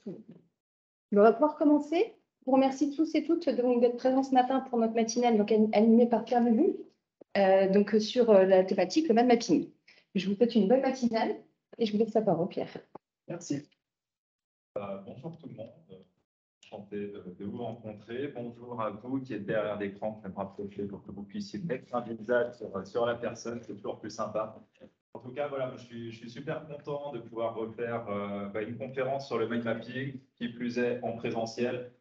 On va pouvoir commencer. Je vous remercie tous et toutes d'être présents ce matin pour notre matinale donc animée par Pierre Lebu, sur la thématique le mind mapping. Je vous souhaite une bonne matinale et je vous laisse la parole, Pierre. Merci. Bonjour tout le monde. Enchanté de vous rencontrer. Bonjour à vous qui êtes derrière l'écran. Je vais me rapprocher pour que vous puissiez mettre un visage sur la personne. C'est toujours plus sympa. En tout cas, voilà, je suis super content de pouvoir refaire une conférence sur le mind mapping, qui plus est en présentiel.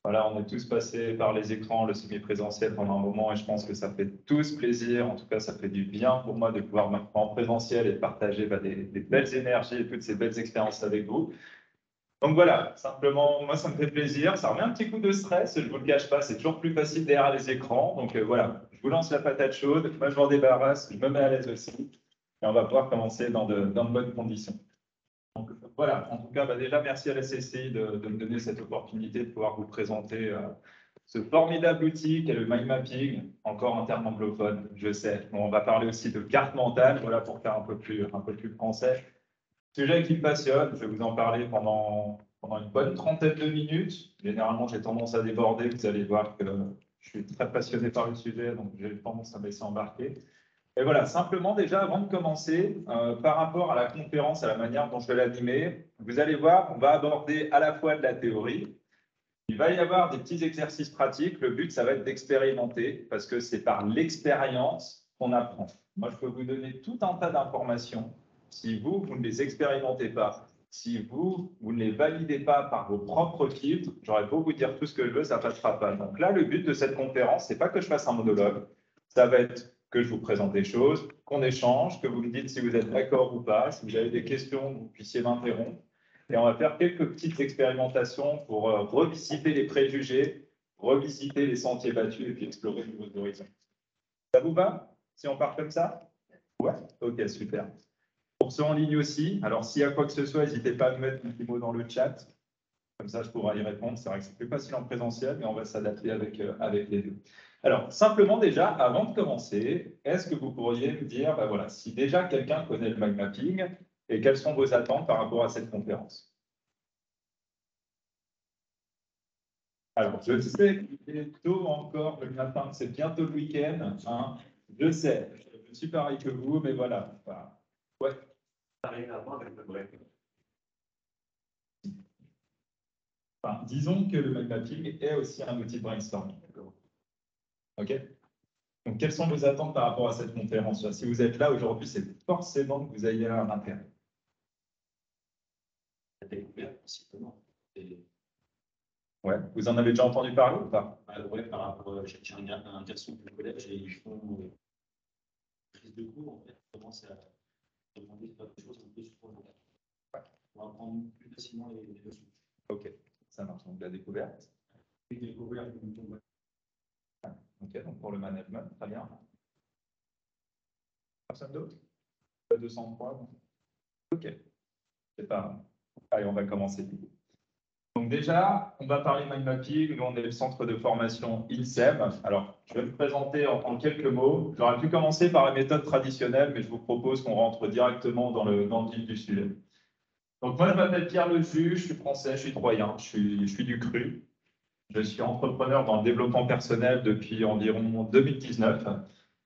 Voilà, on est tous passés par les écrans, le semi-présentiel pendant un moment et je pense que ça fait tous plaisir. En tout cas, ça fait du bien pour moi de pouvoir mettre en présentiel et de partager des belles énergies et toutes ces belles expériences avec vous. Donc voilà, simplement, moi, ça me fait plaisir. Ça remet un petit coup de stress, je ne vous le cache pas, c'est toujours plus facile derrière les écrans. Donc voilà, je vous lance la patate chaude, moi je m'en débarrasse, je me mets à l'aise aussi. Et on va pouvoir commencer dans de bonnes conditions. Donc voilà, en tout cas, déjà, merci à la CCI de me donner cette opportunité de pouvoir vous présenter ce formidable outil qu'est le mind mapping, encore un terme anglophone, je sais. Bon, on va parler aussi de carte mentale, voilà, pour faire un peu plus français. Sujet qui me passionne, je vais vous en parler pendant une bonne trentaine de minutes. Généralement, j'ai tendance à déborder, vous allez voir que je suis très passionné par le sujet, donc j'ai tendance à me laisser embarquer. Et voilà, simplement déjà, avant de commencer, par rapport à la conférence, à la manière dont je vais l'animer, vous allez voir, on va aborder à la fois de la théorie, il va y avoir des petits exercices pratiques. Le but, ça va être d'expérimenter, parce que c'est par l'expérience qu'on apprend. Moi, je peux vous donner tout un tas d'informations. Si vous ne les expérimentez pas, si vous ne les validez pas par vos propres filtres, j'aurais beau vous dire tout ce que je veux, ça ne passera pas. Donc là, le but de cette conférence, ce n'est pas que je fasse un monologue, ça va être que je vous présente des choses, qu'on échange, que vous me dites si vous êtes d'accord ou pas, si vous avez des questions, vous puissiez m'interrompre. Et on va faire quelques petites expérimentations pour revisiter les préjugés, revisiter les sentiers battus et puis explorer de nouveaux horizons. Ça vous va si on part comme ça? Ouais, ok, super. Pour ceux en ligne aussi, alors s'il y a quoi que ce soit, n'hésitez pas à me mettre un petit mot dans le chat. Comme ça, je pourrai y répondre. C'est vrai que c'est plus facile en présentiel, mais on va s'adapter avec les deux. Alors, simplement déjà, avant de commencer, est-ce que vous pourriez me dire, voilà, si déjà quelqu'un connaît le mind mapping et quelles sont vos attentes par rapport à cette conférence? Alors, je sais qu'il est tôt encore le matin, c'est bientôt le week-end. Hein. Je sais, je suis pareil que vous, mais voilà. Ouais. Ça n'a rien à voir avec le break. Enfin, disons que le mind mapping est aussi un outil de brainstorming. OK? Donc, quelles sont vos attentes par rapport à cette conférence? Si vous êtes là aujourd'hui, c'est forcément que vous ayez un intérêt. Ouais. Vous en avez déjà entendu parler ou pas? Oui, par rapport, j'ai un garçon de collège et ils font une prise de cours, en fait, ils commencent à demander de faire des choses un peu sur le langage. Ouais. On va apprendre plus facilement les leçons. OK, ça marche. Donc, la découverte. Oui, découverte. OK, donc pour le management, très bien. Personne d'autre? 203. OK, c'est pas. Allez, on va commencer. Donc déjà, on va parler mind mapping. Nous, on est le centre de formation INSEM. Alors, je vais me présenter en quelques mots. J'aurais pu commencer par la méthode traditionnelle, mais je vous propose qu'on rentre directement dans le vif du sujet. Donc moi, je m'appelle Pierre Lebu, je suis français, je suis troyen, je suis du Cru. Je suis entrepreneur dans le développement personnel depuis environ 2019.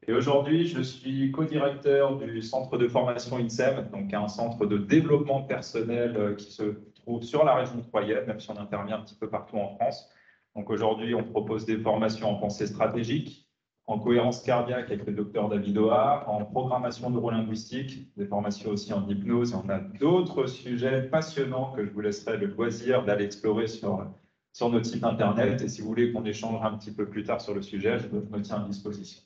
Et aujourd'hui, je suis co-directeur du centre de formation INSEM, donc un centre de développement personnel qui se trouve sur la région troyenne, même si on intervient un petit peu partout en France. Donc aujourd'hui, on propose des formations en pensée stratégique, en cohérence cardiaque avec le docteur David O'Hare, en programmation neurolinguistique, des formations aussi en hypnose. Et on a d'autres sujets passionnants que je vous laisserai le loisir d'aller explorer sur notre site internet. Et si vous voulez qu'on échange un petit peu plus tard sur le sujet, je me tiens à disposition.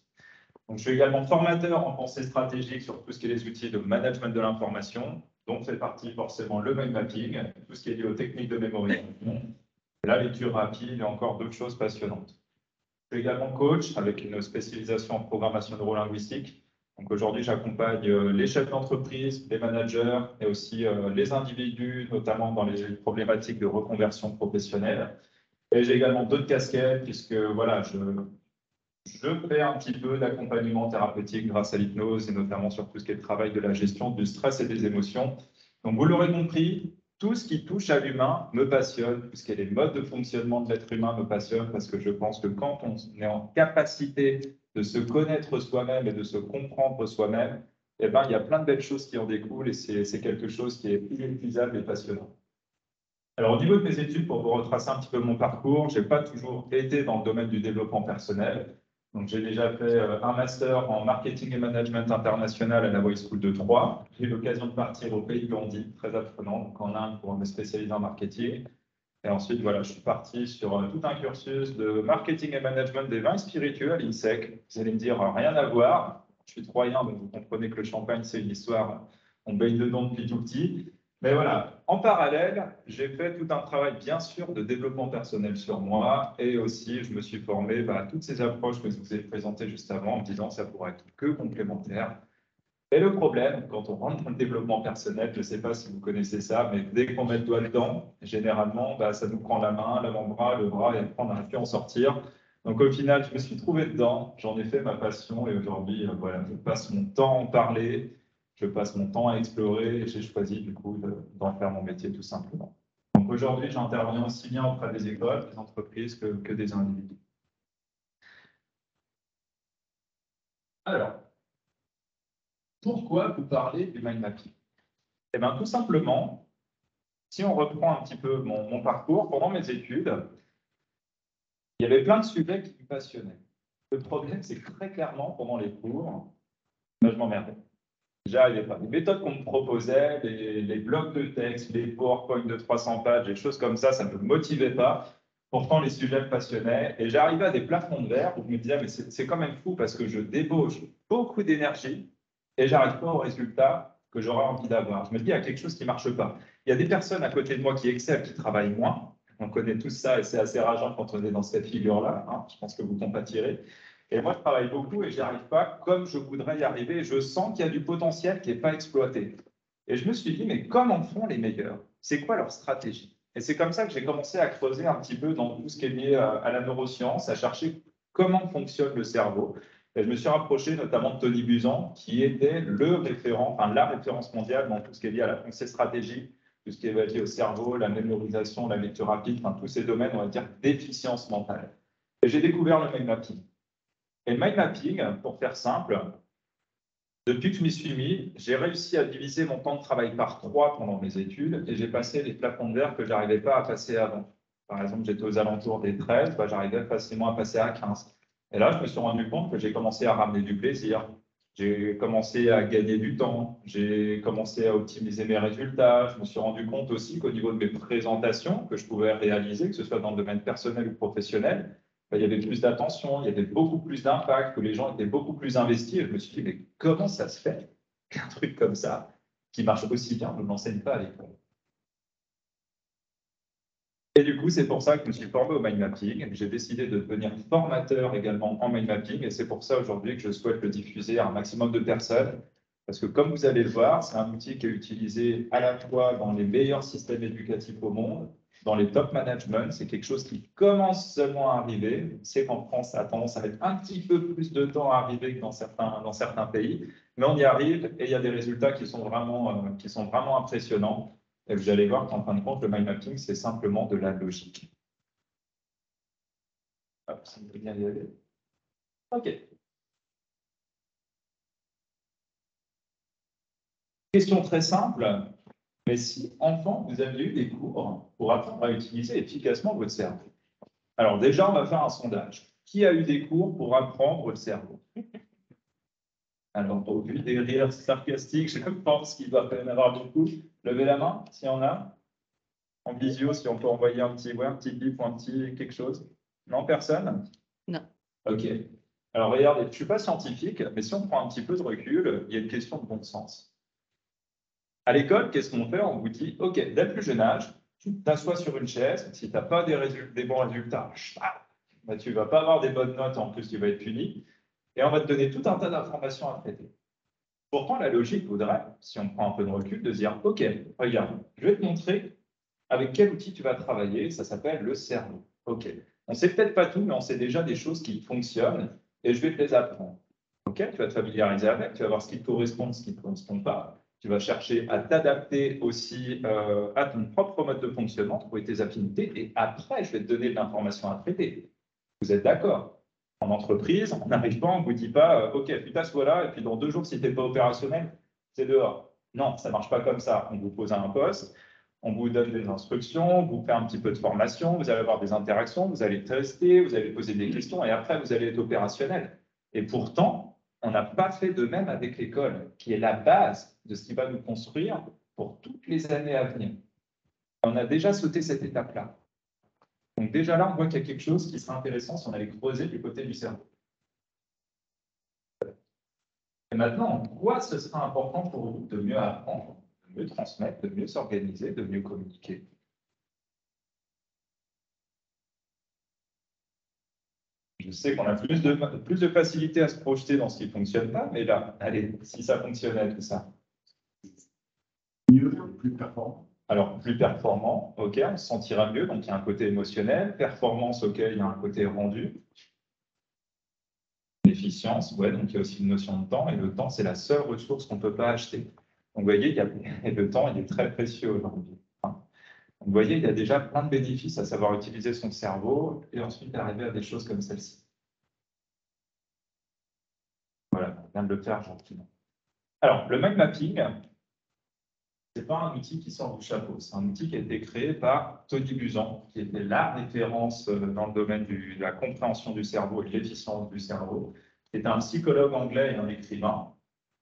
Donc, je suis également formateur en pensée stratégique sur tout ce qui est les outils de management de l'information, dont fait partie forcément le mind mapping, tout ce qui est lié aux techniques de mémorisation, la lecture rapide et encore d'autres choses passionnantes. Je suis également coach avec une spécialisation en programmation neurolinguistique. Donc aujourd'hui, j'accompagne les chefs d'entreprise, les managers et aussi les individus, notamment dans les problématiques de reconversion professionnelle. Et j'ai également d'autres casquettes puisque voilà, je fais un petit peu d'accompagnement thérapeutique grâce à l'hypnose et notamment sur tout ce qui est le travail de la gestion du stress et des émotions. Donc vous l'aurez compris, tout ce qui touche à l'humain me passionne, tout ce qui est les modes de fonctionnement de l'être humain me passionne, parce que je pense que quand on est en capacité de se connaître soi-même et de se comprendre soi-même, eh ben, il y a plein de belles choses qui en découlent et c'est quelque chose qui est inépuisable et passionnant. Alors, au niveau de mes études, pour vous retracer un petit peu mon parcours, je n'ai pas toujours été dans le domaine du développement personnel. Donc, j'ai déjà fait un master en marketing et management international à la Voice School de Troyes. J'ai eu l'occasion de partir au Pays de Gandhi, très apprenant, donc en Inde pour me spécialiser en marketing. Et ensuite, voilà, je suis parti sur tout un cursus de marketing et management des vins et spiritueux à l'INSEC. Vous allez me dire, rien à voir. Je suis troyen, donc vous comprenez que le champagne, c'est une histoire, on baigne dedans depuis tout petit. Mais voilà, en parallèle, j'ai fait tout un travail, bien sûr, de développement personnel sur moi. Et aussi, je me suis formé à toutes ces approches que je vous ai présentées juste avant, en me disant que ça pourrait être que complémentaire. Et le problème, quand on rentre dans le développement personnel, je ne sais pas si vous connaissez ça, mais dès qu'on met le doigt dedans, généralement, ça nous prend la main, l'avant-bras, le bras, et après, on n'arrive plus à en sortir. Donc au final, je me suis trouvé dedans, j'en ai fait ma passion, et aujourd'hui, voilà, je passe mon temps à en parler, je passe mon temps à explorer, et j'ai choisi du coup d'en faire mon métier tout simplement. Donc aujourd'hui, j'interviens aussi bien auprès des écoles, des entreprises que des individus. Alors, pourquoi vous parlez du mind mapping? Eh bien, tout simplement, si on reprend un petit peu mon parcours, pendant mes études, il y avait plein de sujets qui me passionnaient. Le problème, c'est que très clairement, pendant les cours, je m'emmerdais. J'arrivais pas. Les méthodes qu'on me proposait, les blocs de texte, les PowerPoint de 300 pages, des choses comme ça ne me motivait pas. Pourtant, les sujets me passionnaient. Et j'arrivais à des plafonds de verre où je me disais, mais c'est quand même fou parce que je débauche beaucoup d'énergie et j'arrive pas au résultat que j'aurais envie d'avoir. Je me dis, il y a quelque chose qui ne marche pas. Il y a des personnes à côté de moi qui excellent, qui travaillent moins. On connaît tous ça et c'est assez rageant quand on est dans cette figure-là. Hein. Je pense que vous compatirez. Et moi, je travaille beaucoup et je n'y arrive pas comme je voudrais y arriver. Je sens qu'il y a du potentiel qui n'est pas exploité. Et je me suis dit, mais comment font les meilleurs? C'est quoi leur stratégie? Et c'est comme ça que j'ai commencé à creuser un petit peu dans tout ce qui est lié à la neuroscience, à chercher comment fonctionne le cerveau. Et je me suis rapproché notamment de Tony Buzan, qui était le référent, enfin la référence mondiale dans tout ce qui est lié à la pensée stratégique, tout ce qui est lié au cerveau, la mémorisation, la lecture rapide, enfin tous ces domaines, on va dire, d'efficience mentale. Et j'ai découvert le mind mapping. Et le mind mapping, pour faire simple, depuis que je m'y suis mis, j'ai réussi à diviser mon temps de travail par 3 pendant mes études et j'ai passé les plafonds de verre que je n'arrivais pas à passer avant. Par exemple, j'étais aux alentours des 13, j'arrivais facilement à passer à 15. Et là, je me suis rendu compte que j'ai commencé à ramener du plaisir, j'ai commencé à gagner du temps, j'ai commencé à optimiser mes résultats. Je me suis rendu compte aussi qu'au niveau de mes présentations que je pouvais réaliser, que ce soit dans le domaine personnel ou professionnel, il y avait plus d'attention, il y avait beaucoup plus d'impact, que les gens étaient beaucoup plus investis. Et je me suis dit, mais comment ça se fait qu'un truc comme ça, qui marche aussi bien, ne m'enseigne pas à l'école? Et du coup, c'est pour ça que je me suis formé au mind mapping. J'ai décidé de devenir formateur également en mind mapping. Et c'est pour ça aujourd'hui que je souhaite le diffuser à un maximum de personnes. Parce que comme vous allez le voir, c'est un outil qui est utilisé à la fois dans les meilleurs systèmes éducatifs au monde, dans les top management. C'est quelque chose qui commence seulement à arriver. C'est qu'en France, ça a tendance à mettre un petit peu plus de temps à arriver que dans certains pays. Mais on y arrive et il y a des résultats qui sont vraiment impressionnants. Et vous allez voir qu'en fin de compte, le mind mapping, c'est simplement de la logique. Hop, ça me fait bien y aller. OK. Question très simple. Mais si, enfant, vous avez eu des cours pour apprendre à utiliser efficacement votre cerveau? Alors déjà, on va faire un sondage. Qui a eu des cours pour apprendre le cerveau? Alors, au vu des rires sarcastiques, je pense qu'il va quand même avoir beaucoup. Levez la main, s'il y en a. En visio, si on peut envoyer un petit bip ou un petit quelque chose. Non, personne? Non. OK. Alors, regardez, je ne suis pas scientifique, mais si on prend un petit peu de recul, il y a une question de bon sens. À l'école, qu'est-ce qu'on fait? On vous dit, OK, dès le plus jeune âge, tu t'assois sur une chaise. Si tu n'as pas des bons résultats, tu ne vas pas avoir des bonnes notes, en plus, tu vas être puni. Et on va te donner tout un tas d'informations à traiter. Pourtant, la logique voudrait, si on prend un peu de recul, de dire, OK, regarde, je vais te montrer avec quel outil tu vas travailler. Ça s'appelle le cerveau. OK. On ne sait peut-être pas tout, mais on sait déjà des choses qui fonctionnent et je vais te les apprendre. OK, tu vas te familiariser avec, tu vas voir ce qui te correspond, ce qui ne te correspond pas. Tu vas chercher à t'adapter aussi à ton propre mode de fonctionnement, trouver tes affinités, et après, je vais te donner de l'information à traiter. Vous êtes d'accord? En entreprise, on n'arrive pas, on ne vous dit pas, OK, puis t'assois là, et puis dans 2 jours, si tu n'es pas opérationnel, c'est dehors. Non, ça ne marche pas comme ça. On vous pose un poste, on vous donne des instructions, on vous fait un petit peu de formation, vous allez avoir des interactions, vous allez tester, vous allez poser des questions, et après, vous allez être opérationnel. Et pourtant, on n'a pas fait de même avec l'école, qui est la base de ce qui va nous construire pour toutes les années à venir. On a déjà sauté cette étape-là. Donc déjà là, on voit qu'il y a quelque chose qui serait intéressant si on allait creuser du côté du cerveau. Et maintenant, en quoi ce sera important pour vous de mieux apprendre, de mieux transmettre, de mieux s'organiser, de mieux communiquer? Je sais qu'on a plus de facilité à se projeter dans ce qui ne fonctionne pas, mais là, allez, si ça fonctionnait, tout ça. Mieux, plus performant. Alors, plus performant, OK, on se sentira mieux, donc il y a un côté émotionnel. Performance, OK, il y a un côté rendu. Efficience, ouais, donc il y a aussi une notion de temps, et le temps, c'est la seule ressource qu'on ne peut pas acheter. Donc, vous voyez, le temps, il est très précieux aujourd'hui. Donc, vous voyez, il y a déjà plein de bénéfices à savoir utiliser son cerveau, et ensuite arriver à des choses comme celle-ci. Voilà, on vient de le faire gentiment. Alors, le mind mapping, ce n'est pas un outil qui sort du chapeau, c'est un outil qui a été créé par Tony Buzan, qui était la référence dans le domaine de la compréhension du cerveau et de l'efficience du cerveau. C'est un psychologue anglais et un écrivain,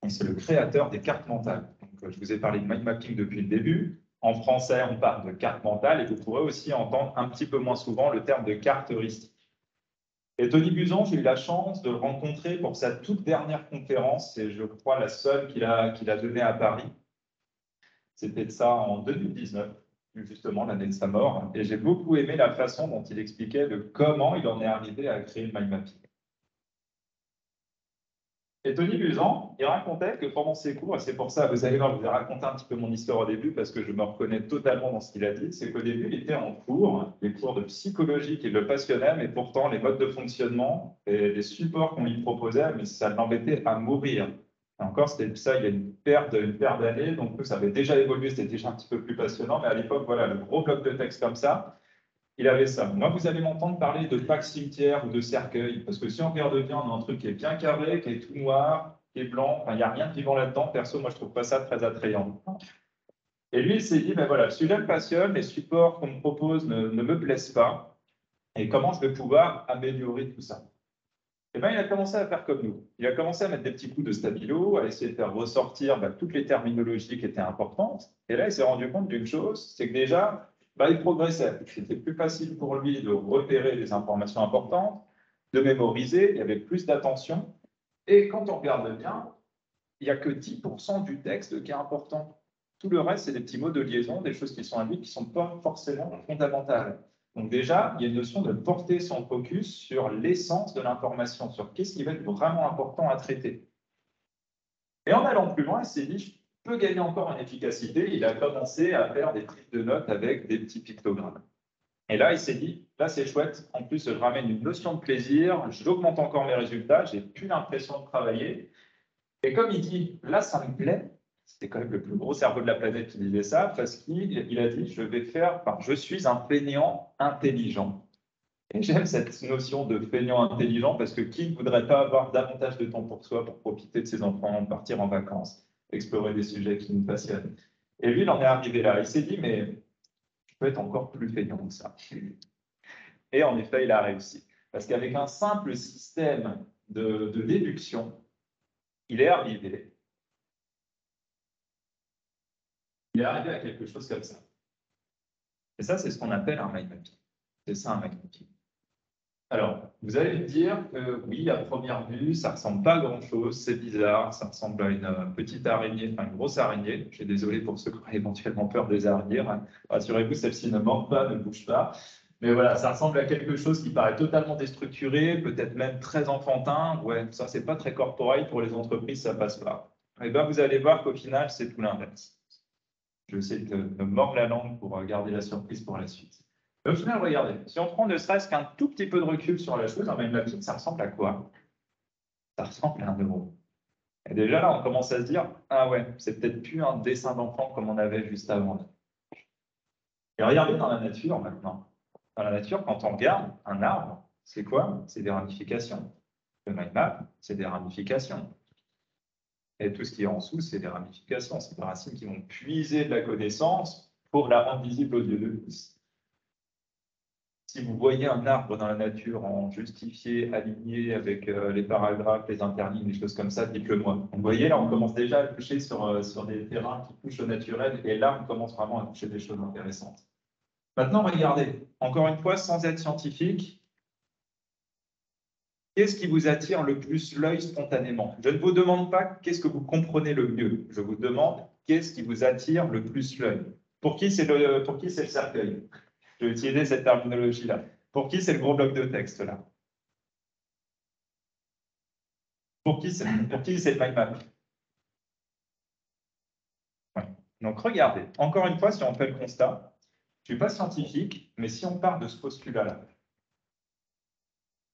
et c'est le créateur des cartes mentales. Donc, je vous ai parlé de mind mapping depuis le début. En français, on parle de carte mentale, et vous pourrez aussi entendre un petit peu moins souvent le terme de carte heuristique. Et Tony Buzan, j'ai eu la chance de le rencontrer pour sa toute dernière conférence, et je crois la seule qu'il a donnée à Paris. C'était de ça en 2019, justement l'année de sa mort. Et j'ai beaucoup aimé la façon dont il expliquait de comment il en est arrivé à créer le mind mapping. Et Tony Buzan, il racontait que pendant ses cours, et c'est pour ça, vous allez voir, je vous ai raconté un petit peu mon histoire au début parce que je me reconnais totalement dans ce qu'il a dit, c'est qu'au début, il était en cours, les cours de psychologie qui le passionnaient, mais pourtant les modes de fonctionnement et les supports qu'on lui proposait, mais ça l'embêtait à mourir. Et encore, c'était ça il y a une paire d'années, donc ça avait déjà évolué, c'était déjà un petit peu plus passionnant, mais à l'époque, voilà, le gros bloc de texte comme ça, il avait ça. Moi, vous allez m'entendre parler de Pâques cimetière ou de cercueil, parce que si on regarde bien, on a un truc qui est bien carré, qui est tout noir, qui est blanc, enfin, il n'y a rien de vivant là-dedans. Perso, moi, je ne trouve pas ça très attrayant. Et lui, il s'est dit, ben voilà, celui-là me passionne, les supports qu'on me propose ne me plaisent pas, et comment je vais pouvoir améliorer tout ça? Et ben, il a commencé à faire comme nous. Il a commencé à mettre des petits coups de stabilo, à essayer de faire ressortir toutes les terminologies qui étaient importantes. Et là, il s'est rendu compte d'une chose, c'est que déjà, il progressait. C'était plus facile pour lui de repérer les informations importantes, de mémoriser, il y avait plus d'attention. Et quand on regarde bien, il n'y a que 10% du texte qui est important. Tout le reste, c'est des petits mots de liaison, des choses qui sont induites, qui ne sont pas forcément fondamentales. Donc déjà, il y a une notion de porter son focus sur l'essence de l'information, sur qu'est-ce qui va être vraiment important à traiter. Et en allant plus loin, il s'est dit, je peux gagner encore en efficacité. Il a commencé à faire des prises de notes avec des petits pictogrammes. Et là, il s'est dit, là, c'est chouette. En plus, je ramène une notion de plaisir, j'augmente encore mes résultats, j'ai plus l'impression de travailler. Et comme il dit, là, ça me plaît, c'était quand même le plus gros cerveau de la planète qui disait ça, parce qu'il a dit, je suis un feignant intelligent. Et j'aime cette notion de feignant intelligent, parce que qui ne voudrait pas avoir davantage de temps pour soi, pour profiter de ses enfants, partir en vacances, explorer des sujets qui nous passionnent. Et lui, il en est arrivé là. Il s'est dit, mais je peux être encore plus feignant que ça. Et en effet, il a réussi. Parce qu'avec un simple système de déduction, il est arrivé à quelque chose comme ça. Et ça, c'est ce qu'on appelle un mind mapping. C'est ça un mind mapping. Alors, vous allez me dire que oui, à première vue, ça ne ressemble pas à grand-chose, c'est bizarre, ça ressemble à une petite araignée, enfin une grosse araignée. Je suis désolé pour ceux qui ont éventuellement peur des araignées. Rassurez-vous, celle-ci ne mord pas, ne bouge pas. Mais voilà, ça ressemble à quelque chose qui paraît totalement déstructuré, peut-être même très enfantin. Ouais, ça, c'est pas très corporate pour les entreprises, ça passe pas. Et bien, vous allez voir qu'au final, c'est tout l'inverse. Je vais essayer de me mordre la langue pour garder la surprise pour la suite. Au final, regardez, si on prend ne serait-ce qu'un tout petit peu de recul sur la chose, un mind mapping, ça ressemble à quoi? Ça ressemble à un euro. Et déjà là, on commence à se dire, ah ouais, c'est peut-être plus un dessin d'enfant comme on avait juste avant. Et regardez dans la nature maintenant. Dans la nature, quand on regarde un arbre, c'est quoi? C'est des ramifications. Le mind map, c'est des ramifications. Et tout ce qui est en dessous, c'est des ramifications. C'est des racines qui vont puiser de la connaissance pour la rendre visible aux yeux de tous. Si vous voyez un arbre dans la nature en justifié, aligné avec les paragraphes, les interlignes, des choses comme ça, dites-le moi. Vous voyez, là, on commence déjà à toucher sur des terrains qui touchent au naturel, et là, on commence vraiment à toucher des choses intéressantes. Maintenant, regardez, encore une fois, sans être scientifique, qu'est-ce qui vous attire le plus l'œil spontanément? Je ne vous demande pas qu'est-ce que vous comprenez le mieux, je vous demande qu'est-ce qui vous attire le plus l'œil. Pour qui c'est le cercueil? Je vais utiliser cette terminologie-là. Pour qui c'est le gros bloc de texte, là? Pour qui c'est le mind map? Ouais. Donc, regardez, encore une fois, si on fait le constat, je ne suis pas scientifique, mais si on part de ce postulat-là,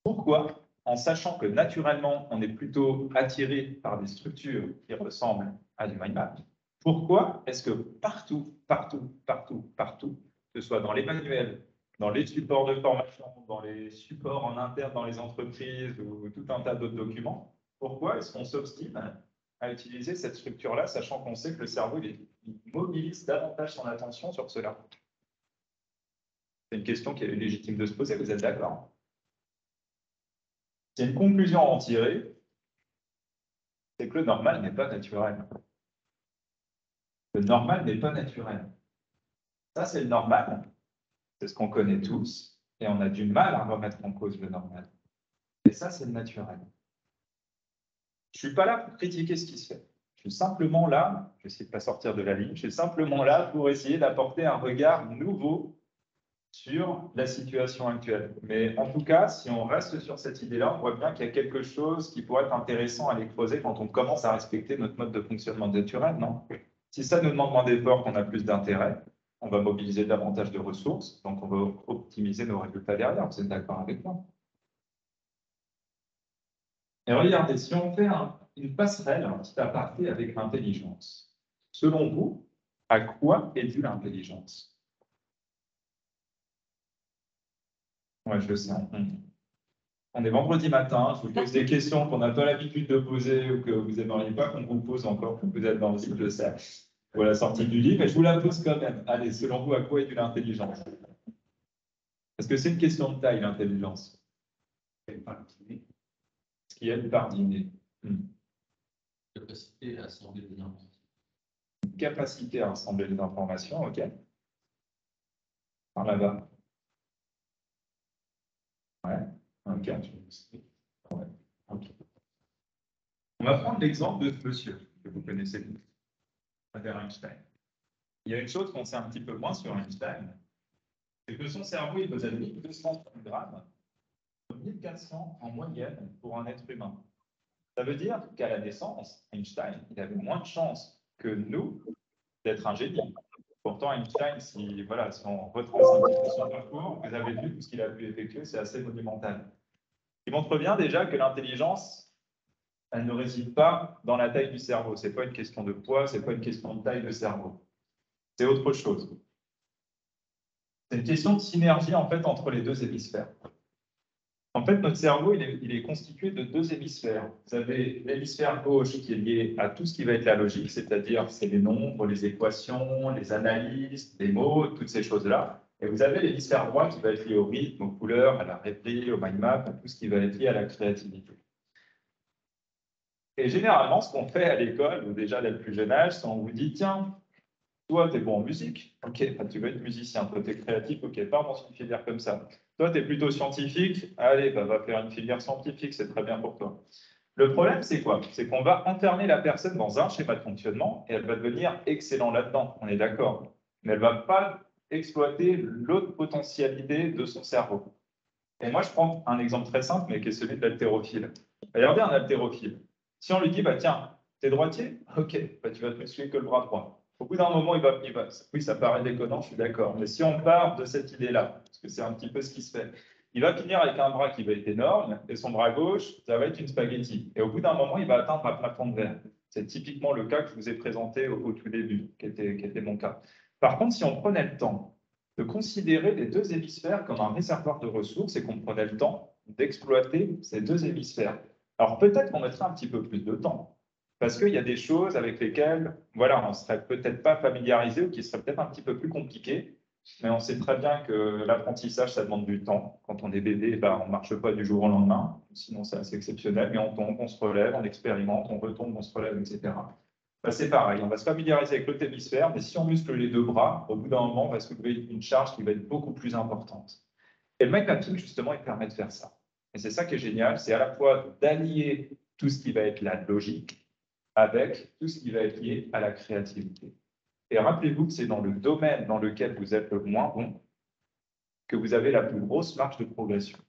pourquoi, en sachant que naturellement, on est plutôt attiré par des structures qui ressemblent à du mind map, pourquoi est-ce que partout, que ce soit dans les manuels, dans les supports de formation, dans les supports en interne dans les entreprises ou tout un tas d'autres documents, pourquoi est-ce qu'on s'obstine à utiliser cette structure-là, sachant qu'on sait que le cerveau il mobilise davantage son attention sur cela? C'est une question qui est légitime de se poser, vous êtes d'accord? C'est une conclusion à en tirer, c'est que le normal n'est pas naturel. Le normal n'est pas naturel. Ça, c'est le normal. C'est ce qu'on connaît tous, et on a du mal à remettre en cause le normal. Et ça, c'est le naturel. Je ne suis pas là pour critiquer ce qui se fait. Je suis simplement là, je vais essayer de ne pas sortir de la ligne, je suis simplement là pour essayer d'apporter un regard nouveau sur la situation actuelle. Mais en tout cas, si on reste sur cette idée-là, on voit bien qu'il y a quelque chose qui pourrait être intéressant à aller creuser quand on commence à respecter notre mode de fonctionnement naturel, non? Si ça nous demande moins d'efforts, qu'on a plus d'intérêt, on va mobiliser davantage de ressources, donc on va optimiser nos résultats derrière. Vous êtes d'accord avec moi? Et regardez, si on fait une passerelle, un petit aparté avec l'intelligence, selon vous, à quoi est due l'intelligence? Ouais, je le sais. On est vendredi matin, je vous pose des questions qu'on n'a pas l'habitude de poser ou que vous n'aimeriez pas qu'on vous pose encore, que vous êtes dans le cycle de ça, ou à la sortie du livre, mais je vous la pose quand même. Allez, selon vous, à quoi est due l'intelligence? Parce que c'est une question de taille, l'intelligence. Ce qui est par dîner. Capacité à assembler des informations. Capacité à assembler des informations, ok. Par là-bas. Ouais, ok. Ouais. Okay. On va prendre l'exemple de ce monsieur que vous connaissez tous, Albert Einstein. Il y a une chose qu'on sait un petit peu moins sur Einstein, c'est que son cerveau il faisait 1200 grammes, 1400 en moyenne pour un être humain. Ça veut dire qu'à la naissance, Einstein il avait moins de chances que nous d'être un génie. Pourtant, Einstein, si on retrace un petit peu son parcours, vous avez vu tout ce qu'il a pu effectuer, c'est assez monumental. Il montre bien déjà que l'intelligence, elle ne réside pas dans la taille du cerveau. Ce n'est pas une question de poids, ce n'est pas une question de taille de cerveau. C'est autre chose. C'est une question de synergie en fait entre les deux hémisphères. En fait, notre cerveau, il est constitué de deux hémisphères. Vous avez l'hémisphère gauche qui est lié à tout ce qui va être la logique, c'est-à-dire c'est les nombres, les équations, les analyses, les mots, toutes ces choses-là. Et vous avez l'hémisphère droit qui va être lié au rythme, aux couleurs, à la rêverie, au mind map, à tout ce qui va être lié à la créativité. Et généralement, ce qu'on fait à l'école, ou déjà dès le plus jeune âge, c'est on vous dit, tiens, toi, tu es bon en musique, ok, tu vas être musicien, toi, tu es créatif, ok, pars dans une filière comme ça. Toi, tu es plutôt scientifique, allez, va faire une filière scientifique, c'est très bien pour toi. Le problème, c'est quoi? C'est qu'on va enfermer la personne dans un schéma de fonctionnement et elle va devenir excellente là-dedans, on est d'accord. Mais elle ne va pas exploiter l'autre potentialité de son cerveau. Et moi, je prends un exemple très simple, mais qui est celui de l'haltérophile. Regardez un haltérophile. Si on lui dit, bah, tiens, tu es droitier? Ok, bah, tu vas te muscler que le bras droit. Au bout d'un moment, il va. Oui, ça paraît déconnant, je suis d'accord. Mais si on part de cette idée-là, parce que c'est un petit peu ce qui se fait, il va finir avec un bras qui va être énorme et son bras gauche, ça va être une spaghetti. Et au bout d'un moment, il va atteindre un plafond de verre. C'est typiquement le cas que je vous ai présenté au tout début, qui était mon cas. Par contre, si on prenait le temps de considérer les deux hémisphères comme un réservoir de ressources et qu'on prenait le temps d'exploiter ces deux hémisphères, alors peut-être qu'on mettrait un petit peu plus de temps, parce qu'il y a des choses avec lesquelles voilà, on ne serait peut-être pas familiarisé ou qui seraient peut-être un petit peu plus compliquées, mais on sait très bien que l'apprentissage, ça demande du temps. Quand on est bébé, on ne marche pas du jour au lendemain, sinon c'est assez exceptionnel, mais on tombe, on se relève, on expérimente, on retombe, on se relève, etc. C'est pareil, on va se familiariser avec l'autre hémisphère, mais si on muscle les deux bras, au bout d'un moment, on va soulever une charge qui va être beaucoup plus importante. Et le mind mapping, justement, il permet de faire ça. Et c'est ça qui est génial, c'est à la fois d'allier tout ce qui va être la logique avec tout ce qui va être lié à la créativité. Et rappelez-vous que c'est dans le domaine dans lequel vous êtes le moins bon que vous avez la plus grosse marge de progression.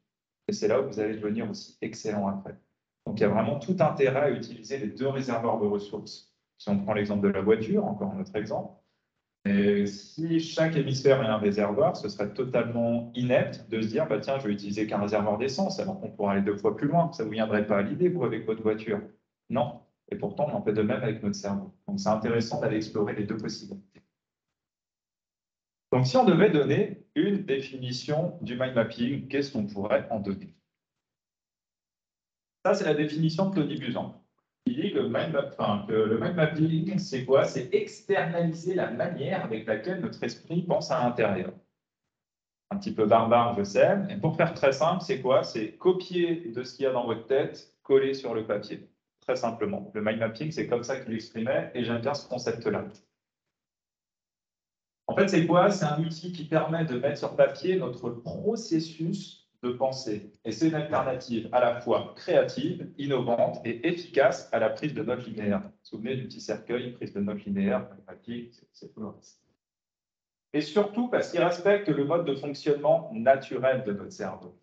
Et c'est là où vous allez devenir aussi excellent après. Donc, il y a vraiment tout intérêt à utiliser les deux réservoirs de ressources. Si on prend l'exemple de la voiture, encore un autre exemple, et si chaque hémisphère est un réservoir, ce serait totalement inepte de se dire, tiens, je vais utiliser qu'un réservoir d'essence, alors qu'on pourra aller 2 fois plus loin. Ça ne vous viendrait pas à l'idée, vous, avec votre voiture. Non. Et pourtant, on en fait de même avec notre cerveau. Donc, c'est intéressant d'aller explorer les deux possibilités. Donc, si on devait donner une définition du mind mapping, qu'est-ce qu'on pourrait en donner? Ça, c'est la définition de Tony Buzan. Il dit que le mind mapping, c'est quoi? C'est externaliser la manière avec laquelle notre esprit pense à l'intérieur. Un petit peu barbare, je sais. Et pour faire très simple, c'est quoi? C'est copier de ce qu'il y a dans votre tête, coller sur le papier. Très simplement. Le mind mapping, c'est comme ça qu'il l'exprimait, et j'aime bien ce concept-là. En fait, c'est quoi? C'est un outil qui permet de mettre sur papier notre processus de pensée. Et c'est une alternative à la fois créative, innovante et efficace à la prise de notes linéaires. Vous vous souvenez du petit cercueil, prise de notes linéaires, c'est tout le reste. Et surtout parce qu'il respecte le mode de fonctionnement naturel de notre cerveau.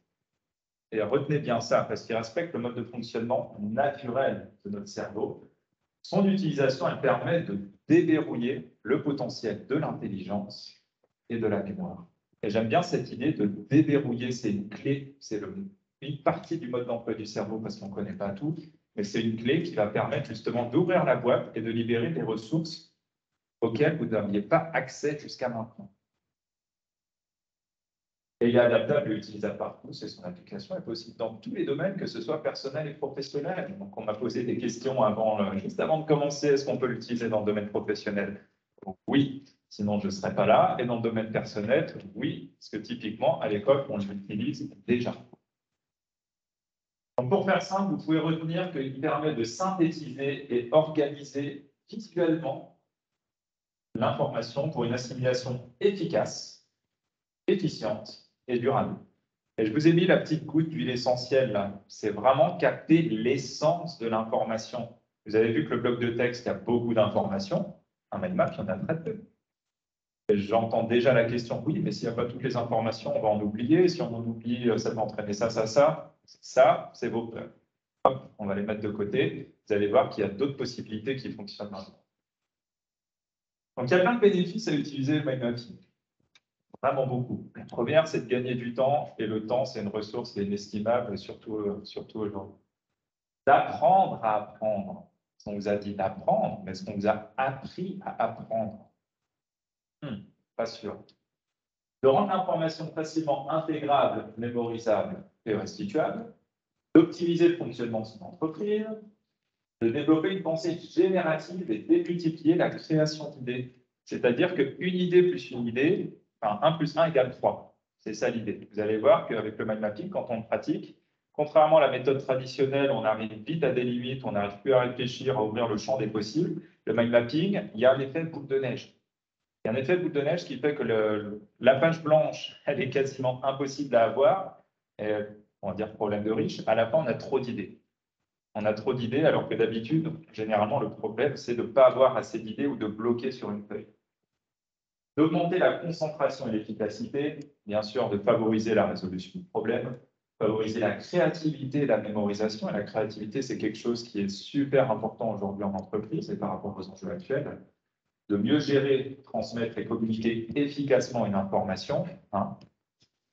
Et retenez bien ça, parce qu'il respecte le mode de fonctionnement naturel de notre cerveau. Son utilisation, elle permet de déverrouiller le potentiel de l'intelligence et de la mémoire. Et j'aime bien cette idée de déverrouiller, c'est une clé, c'est une partie du mode d'emploi du cerveau parce qu'on ne connaît pas tout, mais c'est une clé qui va permettre justement d'ouvrir la boîte et de libérer des ressources auxquelles vous n'aviez pas accès jusqu'à maintenant. Et il est adaptable et utilisable par tous, et son application est possible dans tous les domaines, que ce soit personnel et professionnel. Donc, on m'a posé des questions juste avant de commencer. Est-ce qu'on peut l'utiliser dans le domaine professionnel? Oui, sinon je ne serais pas là. Et dans le domaine personnel, oui, parce que typiquement, à l'école, on l'utilise déjà. Donc, pour faire simple, vous pouvez retenir qu'il permet de synthétiser et organiser visuellement l'information pour une assimilation efficace, efficiente et durable. Et je vous ai mis la petite goutte d'huile essentielle là. C'est vraiment capter l'essence de l'information. Vous avez vu que le bloc de texte, il y a beaucoup d'informations. Un mind map, il y en a très peu. J'entends déjà la question, oui, mais s'il n'y a pas toutes les informations, on va en oublier. Si on en oublie, ça va entraîner ça, ça, ça. Ça, c'est vos peurs. Hop, on va les mettre de côté. Vous allez voir qu'il y a d'autres possibilités qui fonctionnent maintenant. Donc, il y a plein de bénéfices à utiliser le mind mapping. Vraiment beaucoup. La première, c'est de gagner du temps, et le temps, c'est une ressource inestimable, surtout aujourd'hui. D'apprendre à apprendre. On vous a dit d'apprendre, mais est-ce qu'on vous a appris à apprendre? Pas sûr. De rendre l'information facilement intégrable, mémorisable et restituable, d'optimiser le fonctionnement de son entreprise, de développer une pensée générative et démultiplier la création d'idées. C'est-à-dire qu'une idée plus une idée, 1 plus 1 égale 3. C'est ça l'idée. Vous allez voir qu'avec le mind mapping, quand on le pratique, contrairement à la méthode traditionnelle, on arrive vite à des limites, on n'arrive plus à réfléchir, à ouvrir le champ des possibles. Le mind mapping, il y a l'effet boule de neige. Il y a un effet boule de neige qui fait que la page blanche, elle est quasiment impossible à avoir. Et, on va dire problème de riche. À la fin, on a trop d'idées. On a trop d'idées, alors que d'habitude, généralement, le problème, c'est de ne pas avoir assez d'idées ou de bloquer sur une feuille. D'augmenter la concentration et l'efficacité, bien sûr, de favoriser la résolution du problème, favoriser la créativité et la mémorisation. Et la créativité, c'est quelque chose qui est super important aujourd'hui en entreprise et par rapport aux enjeux actuels. De mieux gérer, transmettre et communiquer efficacement une information.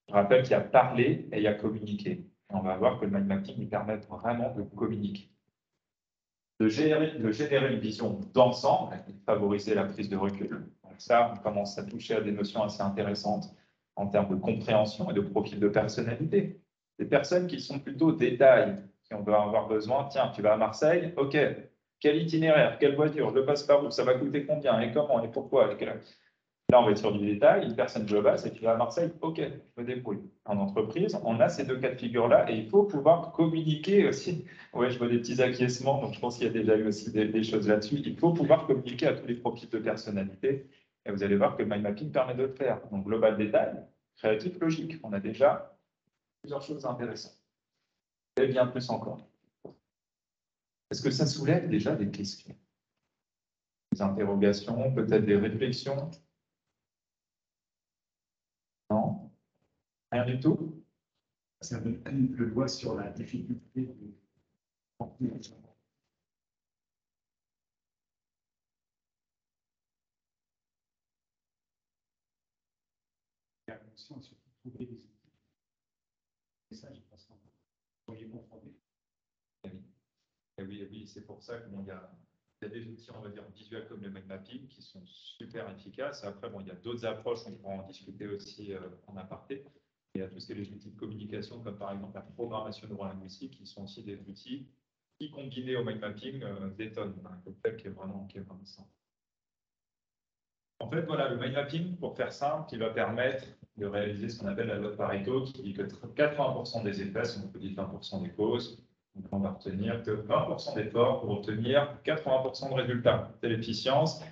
Je rappelle qu'il y a parler et il y a communiquer. On va voir que le mind mapping lui permet vraiment de communiquer. De générer une vision d'ensemble et de favoriser la prise de recul. Donc ça, on commence à toucher à des notions assez intéressantes en termes de compréhension et de profil de personnalité. Des personnes qui sont plutôt détails, qui on va avoir besoin, tiens, tu vas à Marseille, ok, quel itinéraire, quelle voiture, je passe par où, ça va coûter combien, et comment, et pourquoi. Là, on va être sur du détail, une personne globale, c'est tu vas à Marseille, ok, je me débrouille. En entreprise, on a ces deux cas de figure-là et il faut pouvoir communiquer aussi. Oui, je vois des petits acquiescements, donc je pense qu'il y a déjà eu aussi des choses là-dessus. Il faut pouvoir communiquer à tous les profils de personnalité et vous allez voir que le mind mapping permet de le faire. Donc, global détail, créatif, logique. On a déjà plusieurs choses intéressantes. Et bien plus encore. Est-ce que ça soulève déjà des questions, des interrogations, peut-être des réflexions? Non? Rien du tout? Ça me met le doigt sur la difficulté de la conscience, surtout trouver des outils. Et ça, je pense qu'on pourrait y confronter. Oui, oui, c'est pour ça qu'il y a des outils, on va dire, visuels comme le mind mapping qui sont super efficaces. Après, bon, il y a d'autres approches, on pourra en discuter aussi en aparté. Il y a tout ce qui est les outils de communication, comme par exemple la programmation neurolinguistique, qui sont aussi des outils qui, combinés au mind mapping, détonnent. Un cocktail qui est vraiment simple. En fait, voilà, le mind mapping, pour faire simple, qui va permettre de réaliser ce qu'on appelle la loi de Pareto, qui dit que 80% des effets sont petits 20% des causes. Donc, on va retenir que 20% d'efforts pour obtenir 80% de résultats. C'est l'efficience.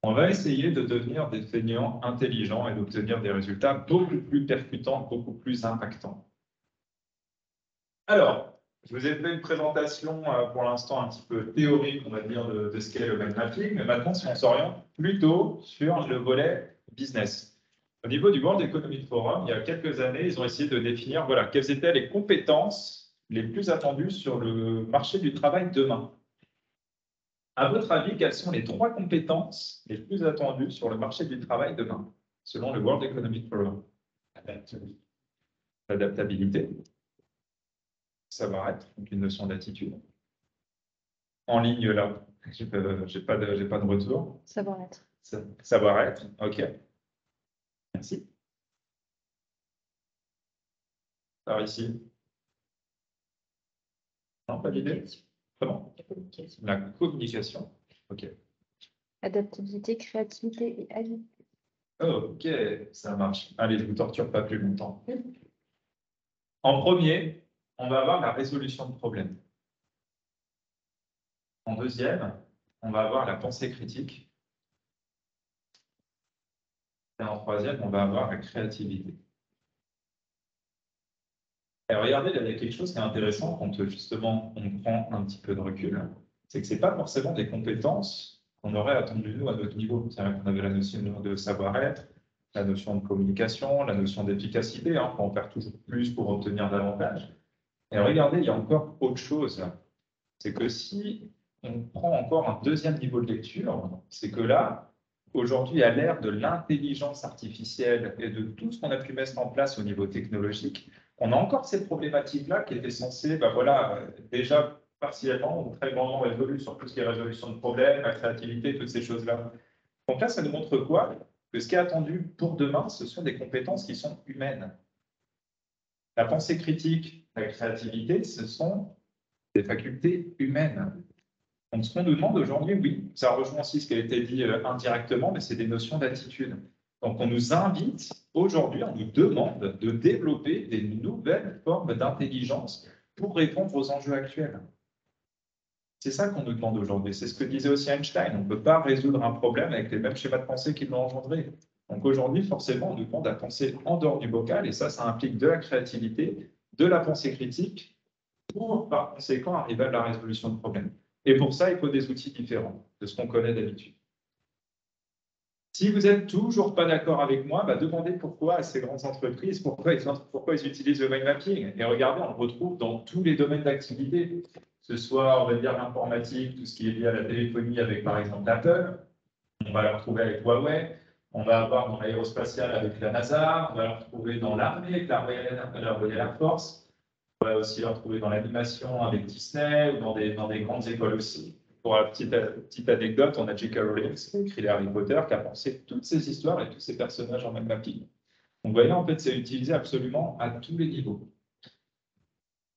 On va essayer de devenir des feignants intelligents et d'obtenir des résultats beaucoup plus percutants, beaucoup plus impactants. Alors, je vous ai fait une présentation pour l'instant un petit peu théorique, on va dire, de ce qu'est le mind mapping. Mais maintenant, si on s'oriente plutôt sur le volet business. Au niveau du World Economic Forum, il y a quelques années, ils ont essayé de définir voilà, quelles étaient les compétences les plus attendues sur le marché du travail demain. À votre avis, quelles sont les 3 compétences les plus attendues sur le marché du travail demain, selon le World Economic Forum? L'adaptabilité, savoir-être, donc une notion d'attitude. En ligne, là, j'ai pas de retour. Savoir-être. Savoir-être, ok. Merci. Alors ici. Non, pas d'idée. Comment? La communication. Ok. Adaptabilité, créativité et agilité. Ok, ça marche. Allez, je ne vous torture pas plus longtemps. En premier, on va avoir la résolution de problèmes. En deuxième, on va avoir la pensée critique. Et en troisième, on va avoir la créativité. Et regardez, là, il y a quelque chose qui est intéressant quand justement on prend un petit peu de recul, c'est que ce n'est pas forcément des compétences qu'on aurait attendues nous à notre niveau. C'est-à-dire qu'on avait la notion de savoir-être, la notion de communication, la notion d'efficacité, hein, on perd toujours plus pour obtenir davantage. Et regardez, il y a encore autre chose. C'est que si on prend encore un deuxième niveau de lecture, c'est que là, aujourd'hui, à l'ère de l'intelligence artificielle et de tout ce qu'on a pu mettre en place au niveau technologique, on a encore ces problématiques-là qui étaient censées, déjà partiellement ou très grandement évoluer sur tout ce qui est résolution de problèmes, la créativité, toutes ces choses-là. Donc là, ça nous montre quoi? Que ce qui est attendu pour demain, ce sont des compétences qui sont humaines. La pensée critique, la créativité, ce sont des facultés humaines. Donc, ce qu'on nous demande aujourd'hui, oui, ça rejoint aussi ce qui a été dit indirectement, mais c'est des notions d'attitude. Donc, on nous invite aujourd'hui, on nous demande de développer des nouvelles formes d'intelligence pour répondre aux enjeux actuels. C'est ça qu'on nous demande aujourd'hui. C'est ce que disait aussi Einstein. On ne peut pas résoudre un problème avec les mêmes schémas de pensée qui l'ont engendré. Donc, aujourd'hui, forcément, on nous demande à penser en dehors du bocal, et ça implique de la créativité, de la pensée critique, pour, par conséquent, arriver à la résolution de problèmes. Et pour ça, il faut des outils différents de ce qu'on connaît d'habitude. Si vous n'êtes toujours pas d'accord avec moi, demandez pourquoi à ces grandes entreprises, pourquoi ils utilisent le mind mapping. Et regardez, on le retrouve dans tous les domaines d'activité, que ce soit, on va dire, l'informatique, tout ce qui est lié à la téléphonie avec, par exemple, Apple. On va le retrouver avec Huawei. On va avoir dans l'aérospatial avec la NASA, on va le retrouver dans l'armée avec la Royal Air Force, on va aussi le retrouver dans l'animation avec Disney ou dans des grandes écoles aussi. Pour la petite anecdote, on a J.K. Rowling, qui a écrit les Harry Potter, qui a pensé toutes ces histoires et tous ces personnages en mind mapping. Donc vous voyez, en fait, c'est utilisé absolument à tous les niveaux.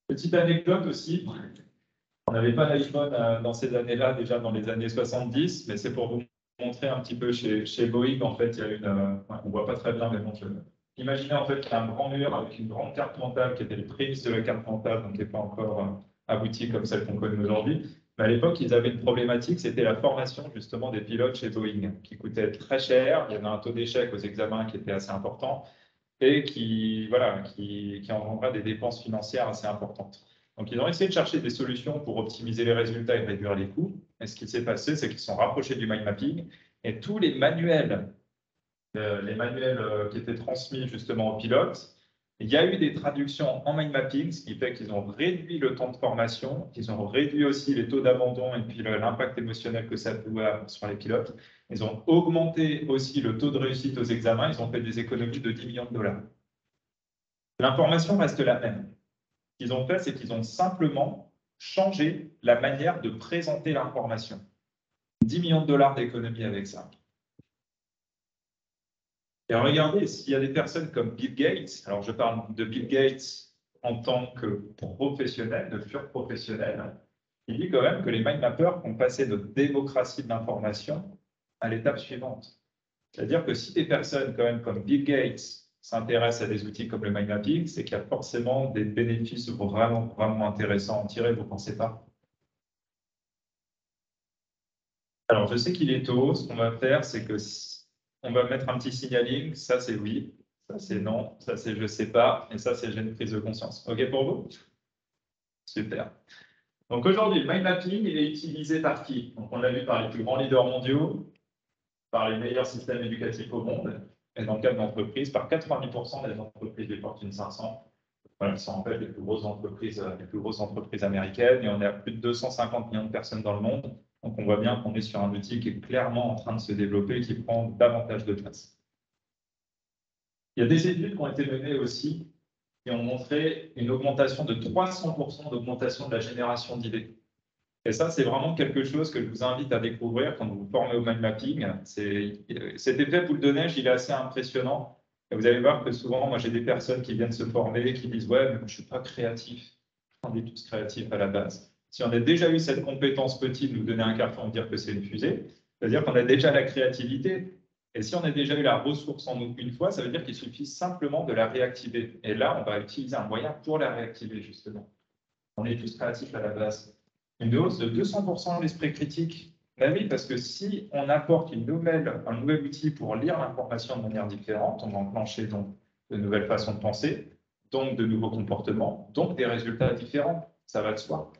Petite anecdote aussi, on n'avait pas d'iPhone dans ces années-là, déjà dans les années 70, mais c'est pour vous montrer un petit peu chez Boeing, en fait, il y a on ne voit pas très bien, mais bon, imaginez en fait qu'il y a un grand mur avec une grande carte mentale qui était le prémisse de la carte mentale, donc qui n'est pas encore aboutie comme celle qu'on connaît aujourd'hui. Mais à l'époque, ils avaient une problématique, c'était la formation justement des pilotes chez Boeing, qui coûtait très cher, il y avait un taux d'échec aux examens qui était assez important, et qui engendrait des dépenses financières assez importantes. Donc, ils ont essayé de chercher des solutions pour optimiser les résultats et réduire les coûts. Et ce qui s'est passé, c'est qu'ils se sont rapprochés du mind mapping et tous les manuels qui étaient transmis justement aux pilotes, il y a eu des traductions en mind mapping, ce qui fait qu'ils ont réduit le temps de formation, qu'ils ont réduit aussi les taux d'abandon et puis l'impact émotionnel que ça pouvait avoir sur les pilotes. Ils ont augmenté aussi le taux de réussite aux examens, ils ont fait des économies de 10 millions de dollars. L'information reste la même. Ce qu'ils ont fait, c'est qu'ils ont simplement changé la manière de présenter l'information. 10 millions de dollars d'économie avec ça. Et regardez, s'il y a des personnes comme Bill Gates, alors je parle de Bill Gates en tant que professionnel, de pur professionnel, il dit quand même que les mind mappers ont passé de démocratie de l'information à l'étape suivante. C'est-à-dire que si des personnes quand même comme Bill Gates s'intéressent à des outils comme le mind mapping, c'est qu'il y a forcément des bénéfices vraiment intéressants à en tirer, vous ne pensez pas? Alors, je sais qu'il est tôt, ce qu'on va faire, c'est que on va mettre un petit signaling, ça c'est oui, ça c'est non, ça c'est je sais pas, et ça c'est j'ai une prise de conscience. OK pour vous? Super. Donc aujourd'hui, le mind mapping, il est utilisé par qui? Donc, on l'a vu par les plus grands leaders mondiaux, par les meilleurs systèmes éducatifs au monde, et dans le cadre d'entreprises, par 90% des entreprises des Fortune 500. Voilà, qui sont en fait les plus grosses entreprises américaines, et on est à plus de 250 millions de personnes dans le monde. Donc on voit bien qu'on est sur un outil qui est clairement en train de se développer et qui prend davantage de place. Il y a des études qui ont été menées aussi qui ont montré une augmentation de 300% d'augmentation de la génération d'idées. Et ça, c'est vraiment quelque chose que je vous invite à découvrir quand vous vous formez au mind mapping. Cet effet boule de neige, il est assez impressionnant. Et vous allez voir que souvent, moi, j'ai des personnes qui viennent se former, qui disent « Ouais, mais moi, je ne suis pas créatif. » On est tous créatifs à la base. Si on a déjà eu cette compétence petite, nous donner un carton et dire que c'est une fusée, c'est-à-dire qu'on a déjà la créativité. Et si on a déjà eu la ressource en nous une fois, ça veut dire qu'il suffit simplement de la réactiver. Et là, on va utiliser un moyen pour la réactiver, justement. On est tous créatifs à la base. Une hausse de 200% de l'esprit critique. Ben oui, parce que si on apporte un nouvel outil pour lire l'information de manière différente, on va enclencher donc de nouvelles façons de penser, donc de nouveaux comportements, donc des résultats différents. Ça va de soi.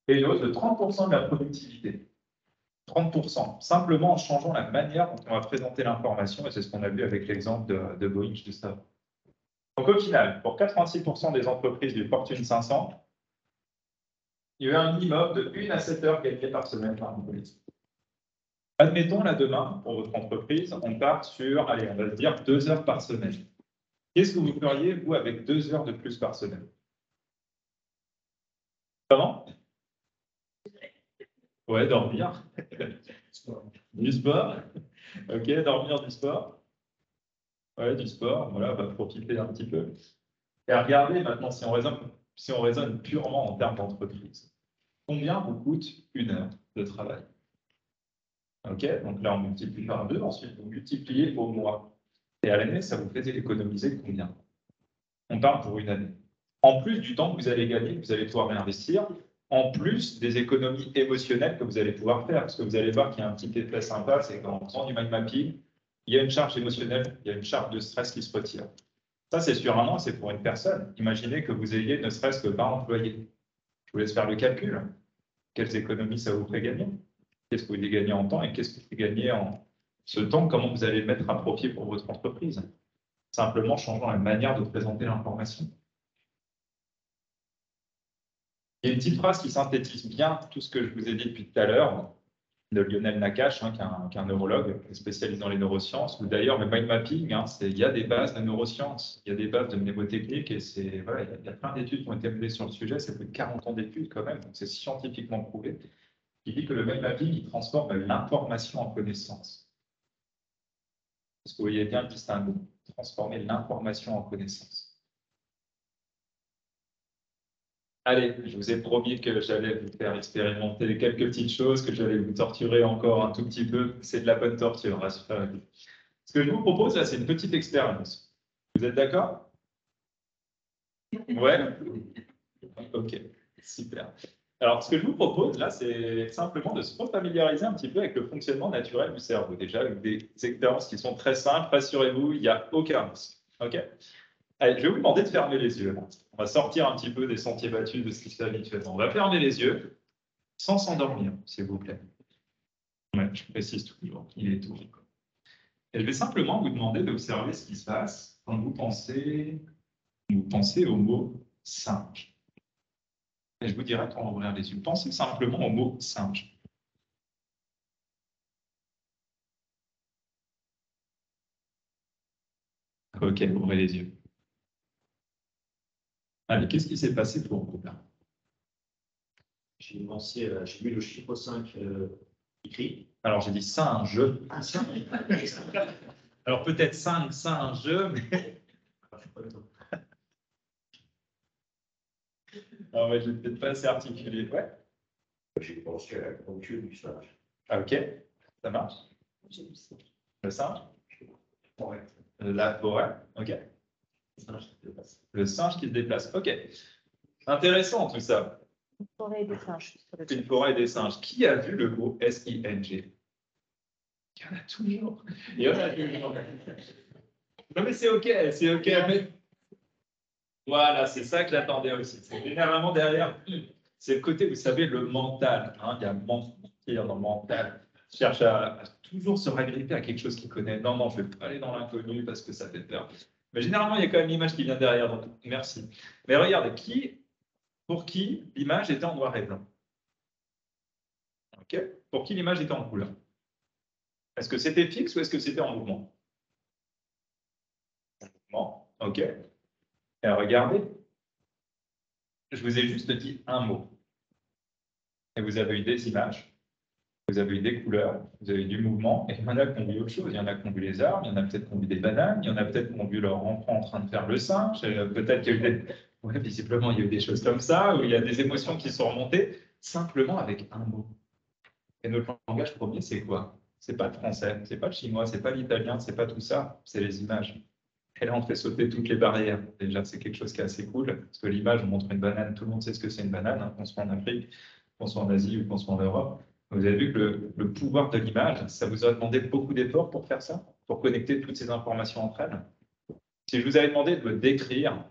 Et une hausse de 30% de la productivité. 30%, simplement en changeant la manière dont on va présenter l'information, et c'est ce qu'on a vu avec l'exemple de Boeing juste avant. Donc au final, pour 86% des entreprises du Fortune 500, il y a eu un minimum de 1 à 7 heures gagnées par semaine par employé. Admettons, là, demain, pour votre entreprise, on part sur, allez, on va se dire 2 heures par semaine. Qu'est-ce que vous feriez, vous, avec 2 heures de plus par semaine? Comment? Ouais, dormir. Du sport. OK, dormir, du sport. Ouais, du sport, voilà, on va profiter un petit peu. Et regardez maintenant, si on raisonne purement en termes d'entreprise, combien vous coûte 1 heure de travail? OK, donc là, on multiplie par 2, ensuite, vous multipliez au mois. Et à l'année, ça vous fait économiser combien? On parle pour une année. En plus du temps que vous allez gagner, que vous allez pouvoir réinvestir, en plus des économies émotionnelles que vous allez pouvoir faire, parce que vous allez voir qu'il y a un petit effet sympa, c'est qu'en faisant du mind mapping, il y a une charge émotionnelle, il y a une charge de stress qui se retire. Ça, c'est sur un an, c'est pour une personne. Imaginez que vous ayez ne serait-ce que 20 employés. Je vous laisse faire le calcul. Quelles économies ça vous ferait gagner? Qu'est-ce que vous allez gagner en temps et qu'est-ce que vous allez gagner en ce temps? Comment vous allez le mettre à profit pour votre entreprise? Simplement changeant la manière de présenter l'information. Il y a une petite phrase qui synthétise bien tout ce que je vous ai dit depuis tout à l'heure. de Lionel Nakache, hein, qui est un neurologue spécialisé dans les neurosciences, ou d'ailleurs le mind mapping, hein, il y a des bases de neurosciences, il y a des bases de mnémotechnique, et voilà, il y a plein d'études qui ont été menées sur le sujet, c'est plus de 40 ans d'études quand même, donc c'est scientifiquement prouvé, qui dit que le mind mapping, il transforme l'information en connaissance. Parce que vous voyez bien le distinguo, transformer l'information en connaissance. Allez, je vous ai promis que j'allais vous faire expérimenter quelques petites choses, que j'allais vous torturer encore un tout petit peu. C'est de la bonne torture, rassurez-vous. Ce que je vous propose là, c'est une petite expérience. Vous êtes d'accord? Ouais? Ok, super. Alors, ce que je vous propose là, c'est simplement de se familiariser un petit peu avec le fonctionnement naturel du cerveau. Déjà, avec des expériences qui sont très simples, rassurez-vous, il n'y a aucun risque. Ok? Allez, je vais vous demander de fermer les yeux. On va sortir un petit peu des sentiers battus de ce qui se fait habituellement. On va fermer les yeux sans s'endormir, s'il vous plaît. Ouais, je précise toujours, il est tout. Et je vais simplement vous demander d'observer ce qui se passe quand vous pensez au mot singe. Et je vous dirai quand on va ouvrir les yeux. Pensez simplement au mot singe. Ok, ouvrez les yeux. Allez, qu'est-ce qui s'est passé pour vous là? J'ai vu le chiffre 5 écrit. Alors, j'ai dit singe. Ah, ça. Alors, peut-être singe, mais... Ah ouais, je vais peut-être pas assez articulé. Ouais. J'ai pensé à la conjoncture du singe. Ah, ok, ça marche. Le singe? Ouais. La forêt, ok. Le singe qui se déplace. Le singe qui se déplace, ok. Intéressant tout ça. Une forêt et des singes. Une forêt et des singes. Qui a vu le mot S-I-N-G? Il y en a toujours. Il y en a toujours. Non mais c'est ok, c'est ok. Mais... Voilà, c'est ça que j'attendais aussi. C'est généralement derrière, c'est le côté, vous savez, le mental. Hein, il y a mentir dans le mental. Il cherche à toujours se ragripper à quelque chose qu'il connaît. Non, non, je ne vais pas aller dans l'inconnu parce que ça fait peur. Mais généralement, il y a quand même l'image qui vient derrière. Donc, merci. Mais regardez, pour qui l'image était en noir et blanc? Ok. Pour qui l'image était en couleur? Est-ce que c'était fixe ou est-ce que c'était en mouvement? En mouvement. Ok. Et regardez, je vous ai juste dit un mot. Et vous avez eu des images, vous avez eu des couleurs, vous avez eu du mouvement, et il y en a qui ont vu autre chose. Il y en a qui ont vu les arbres, il y en a peut-être qui ont vu des bananes, il y en a peut-être qui ont vu leur enfant en train de faire le singe, peut-être qu'il y a eu des... Ouais, visiblement, il y a eu des choses comme ça, où il y a des émotions qui sont remontées, simplement avec un mot. Et notre langage premier, c'est quoi? C'est pas le français, c'est pas le chinois, c'est pas l'italien, c'est pas tout ça, c'est les images. Et là, on fait sauter toutes les barrières. Déjà, c'est quelque chose qui est assez cool, parce que l'image, on montre une banane, tout le monde sait ce que c'est une banane, hein, qu'on soit en Afrique, qu'on soit en Asie ou qu'on soit en Europe. Vous avez vu que le pouvoir de l'image, ça vous a demandé beaucoup d'efforts pour faire ça, pour connecter toutes ces informations entre elles. Si je vous avais demandé de me décrire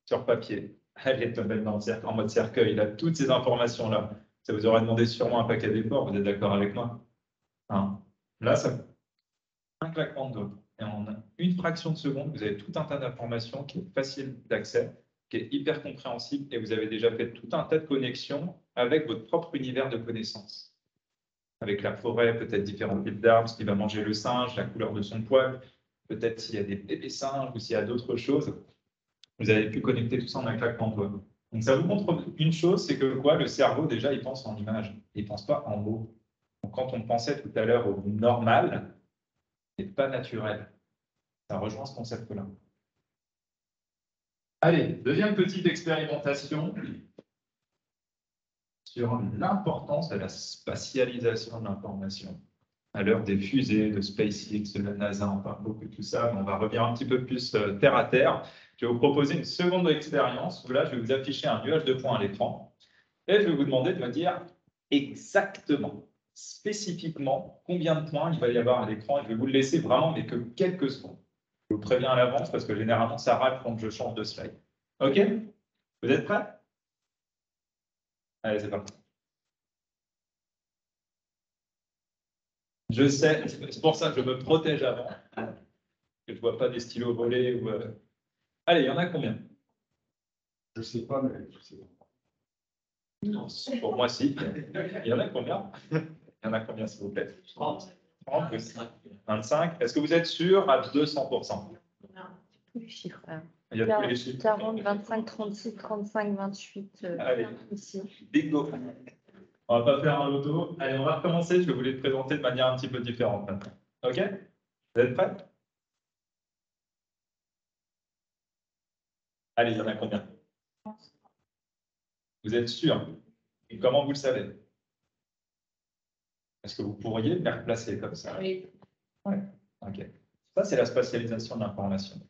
sur papier, allez, te mettre dans le cercle, en mode cercueil, là, toutes ces informations-là, ça vous aurait demandé sûrement un paquet d'efforts, vous êtes d'accord avec moi? Hein? Là, ça un claquement de doigts. Et en une fraction de seconde, vous avez tout un tas d'informations qui est facile d'accès, qui est hyper compréhensible, et vous avez déjà fait tout un tas de connexions avec votre propre univers de connaissances. Avec la forêt, peut-être différents types d'arbres, ce qui va manger le singe, la couleur de son poil, peut-être s'il y a des bébés singes ou s'il y a d'autres choses. Vous avez pu connecter tout ça en un claquement de doigts. Donc ça vous montre une chose, c'est que quoi, le cerveau, déjà, il pense en images, il ne pense pas en mots. Donc, quand on pensait tout à l'heure au normal, n'est pas naturel. Ça rejoint ce concept-là. Allez, deuxième petite expérimentation sur l'importance de la spatialisation de l'information. À l'heure des fusées, de SpaceX, de la NASA, on parle beaucoup de tout ça, mais on va revenir un petit peu plus terre à terre. Je vais vous proposer une seconde expérience où là, je vais vous afficher un nuage de points à l'écran et je vais vous demander de me dire exactement, spécifiquement, combien de points il va y avoir à l'écran. Je vais vous le laisser vraiment, mais que quelques secondes. Je vous préviens à l'avance parce que généralement, ça rate quand je change de slide. OK? Vous êtes prêts? Allez, c'est parti. Je sais, c'est pour ça que je me protège avant, que je ne vois pas des stylos volés. Ou, Allez, il y en a combien? Je ne sais pas, mais je sais pas. Pour moi, si. Il y en a combien? Il y en a combien, s'il vous plaît? 30. 30, 25. Est-ce que vous êtes sûr à 200%? Tous les chiffres. Il y a tous les chiffres. 40, 25, 36, 35, 28. Allez. Ici. Bingo. On va pas faire un loto. Allez, on va recommencer. Je vais vous les présenter de manière un petit peu différente maintenant. OK? Vous êtes prêts? Allez, il y en a combien? Vous êtes sûr? Et comment vous le savez? Est-ce que vous pourriez les replacer comme ça? Oui. Ouais. OK. Ça, c'est la spatialisation de l'information.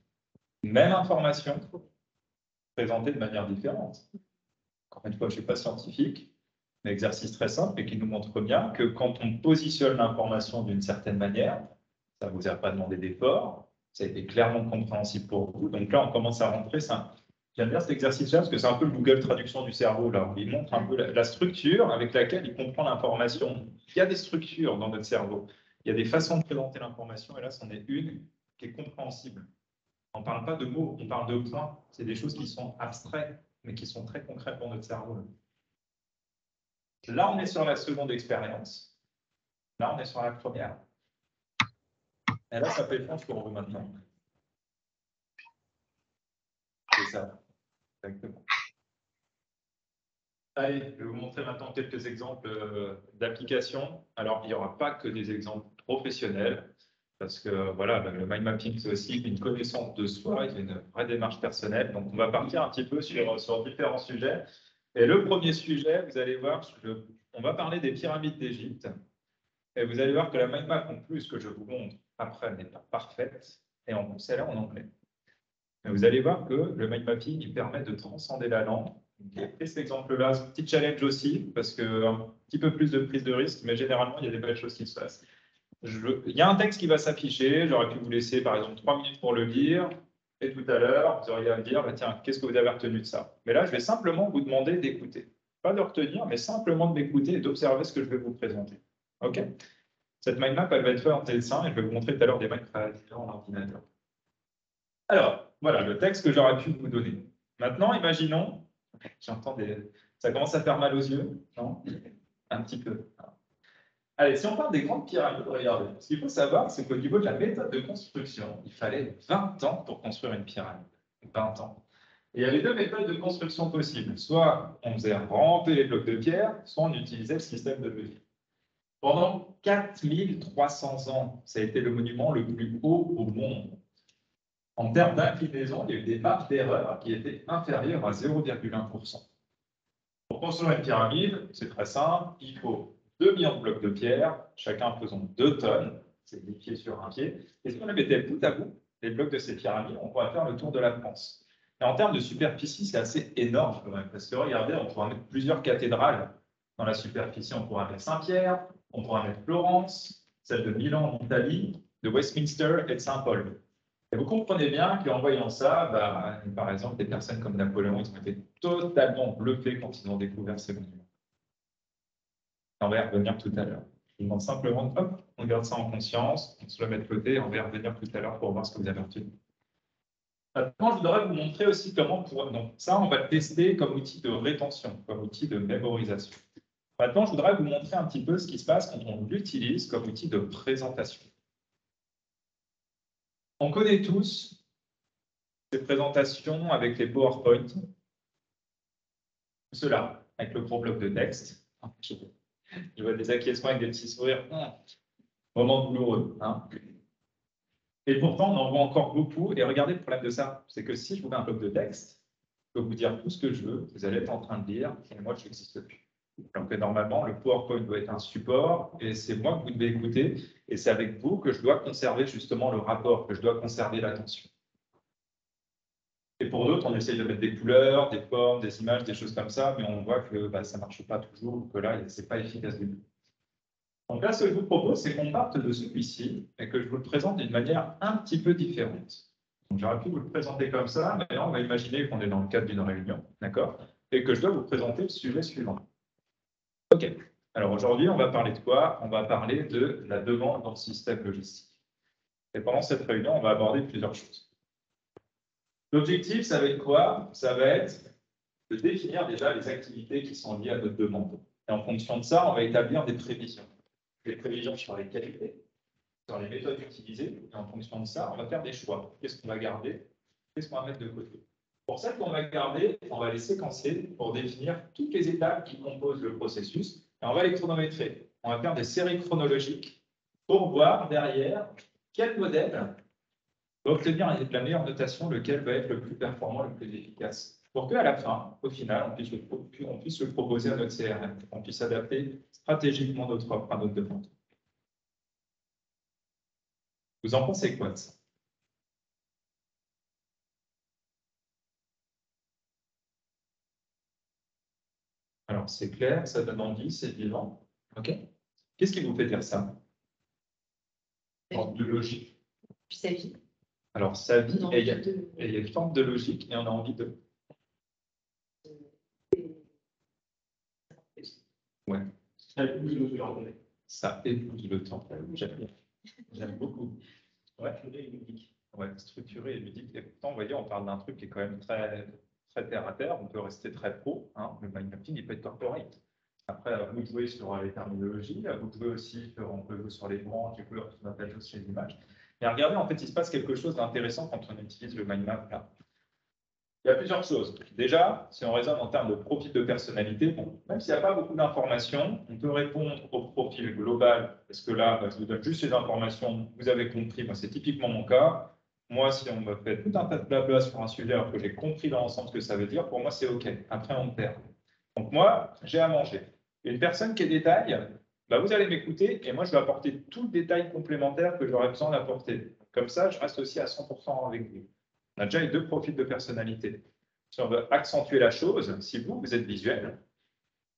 Même information présentée de manière différente. Encore une fois, je ne suis pas scientifique, mais exercice très simple et qui nous montre bien que quand on positionne l'information d'une certaine manière, ça ne vous a pas demandé d'effort, ça a été clairement compréhensible pour vous. Donc là, on commence à rentrer ça. J'aime bien cet exercice-là parce que c'est un peu le Google Traduction du cerveau. Là, où il montre un peu la structure avec laquelle il comprend l'information. Il y a des structures dans notre cerveau. Il y a des façons de présenter l'information et là, c'en est une qui est compréhensible. On ne parle pas de mots, on parle de points. C'est des choses qui sont abstraites, mais qui sont très concrètes pour notre cerveau. Là, on est sur la seconde expérience. Là, on est sur la première. Et là, ça fait sens pour vous maintenant. C'est ça. Exactement. Allez, je vais vous montrer maintenant quelques exemples d'applications. Alors, il n'y aura pas que des exemples professionnels, parce que voilà, le mind mapping, c'est aussi une connaissance de soi, il y a une vraie démarche personnelle. Donc, on va partir un petit peu sur différents sujets. Et le premier sujet, vous allez voir, on va parler des pyramides d'Égypte. Et vous allez voir que la mind map, en plus, que je vous montre après, n'est pas parfaite. Et en plus, elle est en anglais. Mais vous allez voir que le mind mapping, il permet de transcender la langue. J'ai pris cet exemple-là, ce petit challenge aussi, parce qu'un petit peu plus de prise de risque, mais généralement, il y a des belles choses qui se passent. Il y a un texte qui va s'afficher, j'aurais pu vous laisser par exemple 3 minutes pour le lire, et tout à l'heure, vous auriez à me dire, bah, tiens, qu'est-ce que vous avez retenu de ça? Mais là, je vais simplement vous demander d'écouter. Pas de retenir, mais simplement de m'écouter et d'observer ce que je vais vous présenter. OK? Cette mind map, elle va être faite en dessin, et je vais vous montrer tout à l'heure des maps créatifs en ordinateur. Alors, voilà le texte que j'aurais pu vous donner. Maintenant, imaginons, j'entends ça commence à faire mal aux yeux, non? Un petit peu. Allez, si on parle des grandes pyramides, regardez. Ce qu'il faut savoir, c'est qu'au niveau de la méthode de construction, il fallait 20 ans pour construire une pyramide. 20 ans. Et il y avait deux méthodes de construction possibles. Soit on faisait ramper les blocs de pierre, soit on utilisait le système de levier. Pendant 4300 ans, ça a été le monument le plus haut au monde. En termes d'inclinaison, il y a eu des marges d'erreur qui étaient inférieures à 0,1%. Pour construire une pyramide, c'est très simple, il faut 2 millions de blocs de pierre, chacun pesant 2 tonnes, c'est 10 pieds sur 1 pied. Et si on les mettait bout à bout, les blocs de ces pyramides, on pourrait faire le tour de la France. Et en termes de superficie, c'est assez énorme quand même, parce que regardez, on pourrait mettre plusieurs cathédrales dans la superficie. On pourrait mettre Saint-Pierre, on pourrait mettre Florence, celle de Milan en Italie, de Westminster et de Saint-Paul. Et vous comprenez bien qu'en voyant ça, par exemple, des personnes comme Napoléon, ils ont été totalement bluffés quand ils ont découvert ces monuments. On va y revenir tout à l'heure. Je vous demande simplement, hop, on garde ça en conscience, on se le met de côté et on va y revenir tout à l'heure pour voir ce que vous avez retenu. Maintenant, je voudrais vous montrer aussi comment, donc ça, on va le tester comme outil de rétention, comme outil de mémorisation. Maintenant, je voudrais vous montrer un petit peu ce qui se passe quand on l'utilise comme outil de présentation. On connaît tous ces présentations avec les PowerPoint. Cela, avec le gros bloc de texte. Je vois des acquiescements avec des petits sourires. Moment douloureux. Hein. Et pourtant, on en voit encore beaucoup. Et regardez le problème de ça, c'est que si je vous mets un bloc de texte, je peux vous dire tout ce que je veux, vous allez être en train de lire, et moi, je n'existe plus. Donc, normalement, le PowerPoint doit être un support, et c'est moi que vous devez écouter, et c'est avec vous que je dois conserver justement le rapport, que je dois conserver l'attention. Et pour d'autres, on essaye de mettre des couleurs, des formes, des images, des choses comme ça, mais on voit que ça ne marche pas toujours, que là, ce n'est pas efficace du tout. Donc là, ce que je vous propose, c'est qu'on parte de celui-ci et que je vous le présente d'une manière un petit peu différente. Donc j'aurais pu vous le présenter comme ça, mais là, on va imaginer qu'on est dans le cadre d'une réunion, d'accord? Et que je dois vous présenter le sujet suivant. OK. Alors aujourd'hui, on va parler de quoi? On va parler de la demande dans le système logistique. Et pendant cette réunion, on va aborder plusieurs choses. L'objectif, ça va être quoi? Ça va être de définir déjà les activités qui sont liées à notre demande. Et en fonction de ça, on va établir des prévisions. des prévisions sur les qualités, sur les méthodes utilisées, et en fonction de ça, on va faire des choix. Qu'est-ce qu'on va garder? Qu'est-ce qu'on va mettre de côté? Pour ça qu'on va garder, on va les séquencer pour définir toutes les étapes qui composent le processus, et on va les chronométrer. On va faire des séries chronologiques pour voir derrière quel modèle va obtenir la meilleure notation, lequel va être le plus performant, le plus efficace. Pour qu'à la fin, au final, on puisse le proposer à notre CRM, qu'on puisse adapter stratégiquement notre offre à notre demande. Vous en pensez quoi de ça? Alors, c'est clair, ça donne envie, c'est vivant. OK. Qu'est-ce qui vous fait dire ça? De logique. Puis sa vie. Alors, sa vie, Non, et il y a une forme de logique et on a envie de. Ouais. Ça épouse le temps. Ça épouse le temps. J'aime beaucoup. Ouais. Ouais, structuré et ludique. Et pourtant, vous voyez, on parle d'un truc qui est quand même très, très terre à terre. On peut rester très pro. Hein. Le mind mapping, il peut être corporate. Après, vous jouez sur les terminologies, vous jouez aussi on peut jouer sur les branches, les couleurs, tout un tas de choses chez l'image. Et regardez, en fait, il se passe quelque chose d'intéressant quand on utilise le mind map là. Il y a plusieurs choses. Déjà, si on raisonne en termes de profil de personnalité, bon, même s'il n'y a pas beaucoup d'informations, on peut répondre au profil global, parce que là, je vous donne juste ces informations, vous avez compris, moi c'est typiquement mon cas. Moi, si on me fait tout un tas de blabla sur un sujet alors que j'ai compris dans l'ensemble ce que ça veut dire, pour moi c'est OK. Après, on me perd. Donc moi, j'ai à manger. Une personne qui est détail, bah, vous allez m'écouter et moi je vais apporter tout le détail complémentaire que j'aurais besoin d'apporter. Comme ça, je reste aussi à 100% avec vous. On a déjà les deux profils de personnalité. Si on veut accentuer la chose, si vous êtes visuel,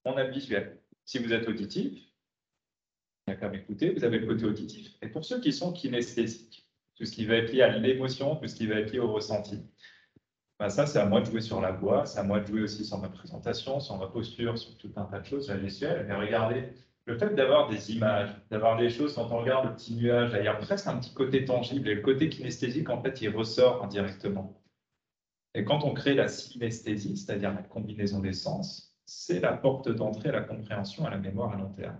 on a le visuel. Si vous êtes auditif, il n'y a qu'à m'écouter, vous avez le côté auditif. Et pour ceux qui sont kinesthésiques, tout ce qui va être lié à l'émotion, tout ce qui va être lié au ressenti, ben ça, c'est à moi de jouer sur la voix, c'est à moi de jouer aussi sur ma présentation, sur ma posture, sur tout un tas de choses, la gestuelle. Mais regardez, le fait d'avoir des images, d'avoir des choses, quand on regarde le petit nuage, il y a presque un petit côté tangible, et le côté kinesthésique, en fait, il ressort indirectement. Et quand on crée la synesthésie, c'est-à-dire la combinaison des sens, c'est la porte d'entrée à la compréhension, à la mémoire à long terme.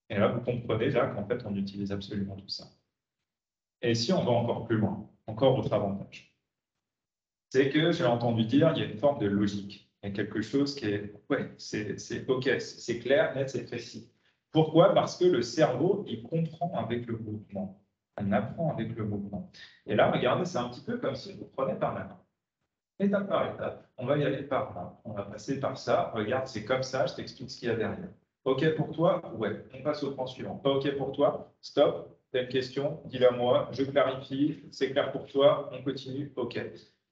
Et là, vous comprenez là qu'en fait, on utilise absolument tout ça. Et si on va encore plus loin, encore autre avantage, c'est que j'ai entendu dire il y a une forme de logique. Il y a quelque chose qui est, ouais, c'est OK, c'est clair, net, c'est précis. Pourquoi? Parce que le cerveau, il comprend avec le mouvement. On apprend avec le mouvement. Et là, regardez, c'est un petit peu comme si je vous prenais par la main. Étape par étape, on va y aller par là. On va passer par ça. Regarde, c'est comme ça, je t'explique ce qu'il y a derrière. OK pour toi? Ouais, on passe au point suivant. Pas OK pour toi? Stop. T'as une question? Dis-la moi. Je clarifie. C'est clair pour toi? On continue? OK.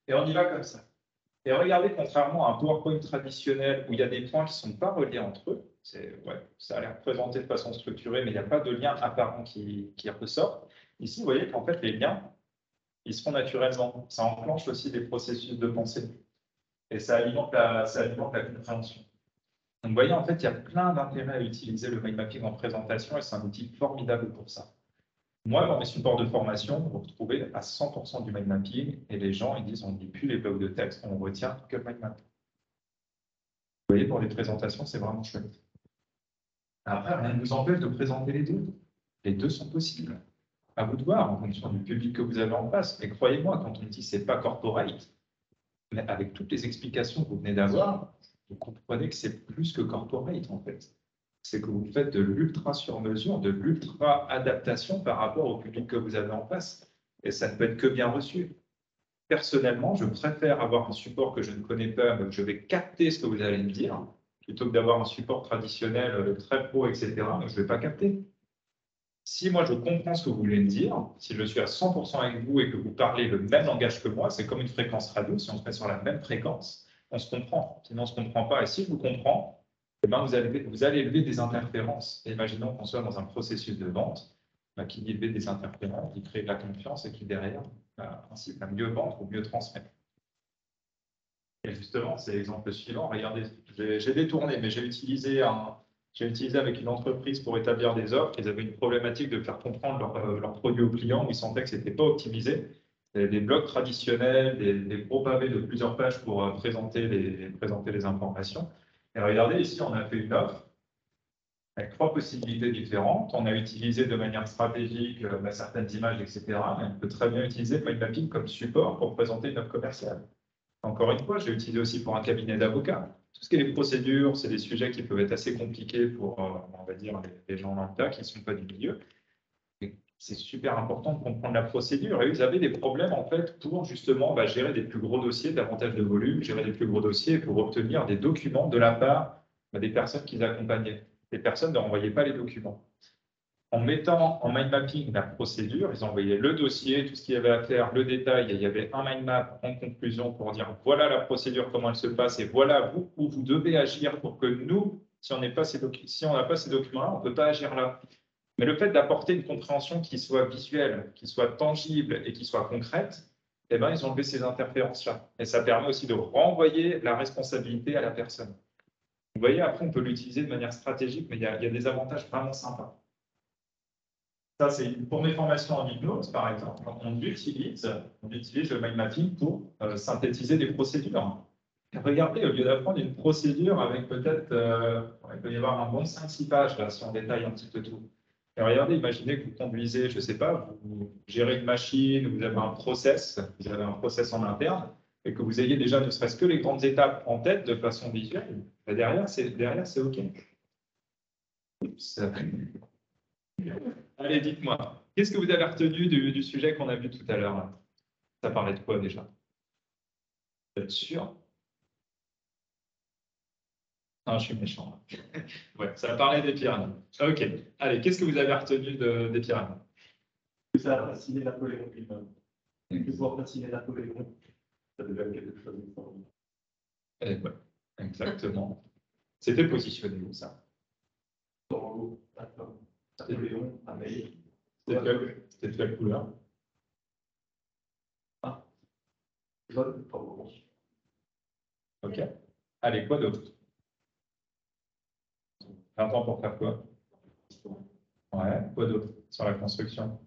Et on y va comme ça. Et regardez, contrairement à un PowerPoint traditionnel où il y a des points qui ne sont pas reliés entre eux, ouais, ça a l'air présenté de façon structurée, mais il n'y a pas de lien apparent qui ressort. Ici, vous voyez qu'en fait, les liens, ils se font naturellement. Ça enclenche aussi des processus de pensée. Et ça alimente la compréhension. Donc, vous voyez, en fait, il y a plein d'intérêts à utiliser le mind mapping en présentation et c'est un outil formidable pour ça. Moi, dans mes supports de formation, vous retrouvez à 100% du mind mapping et les gens, ils disent on ne lit plus les blocs de texte, on retient que le mind map. Vous voyez, pour les présentations, c'est vraiment chouette. Après, rien ne nous empêche de présenter les deux. Les deux sont possibles. À vous de voir en fonction du public que vous avez en face. Mais croyez-moi, quand on dit c'est pas corporate, mais avec toutes les explications que vous venez d'avoir, vous comprenez que c'est plus que corporate en fait. C'est que vous faites de l'ultra sur mesure, de l'ultra adaptation par rapport au public que vous avez en face. Et ça ne peut être que bien reçu. Personnellement, je préfère avoir un support que je ne connais pas, mais que je vais capter ce que vous allez me dire, plutôt que d'avoir un support traditionnel très pro, etc., mais je ne vais pas capter. Si moi je comprends ce que vous voulez me dire, si je suis à 100% avec vous et que vous parlez le même langage que moi, c'est comme une fréquence radio, si on se met sur la même fréquence, on se comprend. Sinon, on ne se comprend pas. Et si je vous comprends, eh ben, vous allez élever des interférences. Et imaginons qu'on soit dans un processus de vente, qui dit élever des interférences, qui crée de la confiance et qui derrière incite à mieux vendre ou mieux transmettre. Et justement, c'est l'exemple suivant. Regardez, j'ai détourné, mais j'ai utilisé avec une entreprise pour établir des offres. Ils avaient une problématique de faire comprendre leurs produits aux clients où ils sentaient que ce n'était pas optimisé. Des blocs traditionnels, des gros pavés de plusieurs pages pour présenter les informations. Et regardez, ici, on a fait une offre avec 3 possibilités différentes. On a utilisé de manière stratégique certaines images, etc. Mais on peut très bien utiliser le mind mapping comme support pour présenter une offre commerciale. Encore une fois, j'ai utilisé aussi pour un cabinet d'avocats. Tout ce qui est les procédures, c'est des sujets qui peuvent être assez compliqués pour, on va dire, les gens lambda qui ne sont pas du milieu. C'est super important de comprendre la procédure. Et vous avez des problèmes, en fait, pour justement gérer des plus gros dossiers, davantage de volume, gérer des plus gros dossiers pour obtenir des documents de la part des personnes qu'ils accompagnaient. Les personnes ne renvoyaient pas les documents. En mettant en mind mapping la procédure, ils envoyaient le dossier, tout ce qu'il y avait à faire, le détail, et il y avait un mind map en conclusion pour dire voilà la procédure, comment elle se passe, et voilà vous où vous devez agir pour que nous, si on n'a pas ces documents-là, on ne peut pas agir là. Mais le fait d'apporter une compréhension qui soit visuelle, qui soit tangible et qui soit concrète, eh ben, ils ont enlevé ces interférences-là. Et ça permet aussi de renvoyer la responsabilité à la personne. Vous voyez, après, on peut l'utiliser de manière stratégique, mais il y a des avantages vraiment sympas. Ça, c'est pour mes formations en hypnose, par exemple. On utilise le mind mapping pour synthétiser des procédures. Regardez, au lieu d'apprendre une procédure avec peut-être, il peut y avoir un bon 5-6 pages, là, si on détaille un petit peu tout. Et regardez, imaginez que vous conduisez, je ne sais pas, vous gérez une machine, vous avez un process en interne, et que vous ayez déjà ne serait-ce que les grandes étapes en tête de façon visuelle. Et derrière, c'est OK. Oups. Allez, dites-moi, qu'est-ce que vous avez retenu du sujet qu'on a vu tout à l'heure? Ça parlait de quoi déjà? Vous êtes sûr? Non, je suis méchant. Ouais, ça parlait des pyramides. OK. Allez, qu'est-ce que vous avez retenu des pyramides? Ça a fasciné Napoléon lui-même. Et que voir fasciner Napoléon, ça devient quelque chose de fort. Eh ouais, exactement. C'était positionné où ça? Dans l'eau, Napoléon, Amérique. C'était de quelle couleur? Jaune, orange. OK. Allez, quoi d'autre? 20 ans pour faire quoi? Ouais, quoi d'autre sur la construction?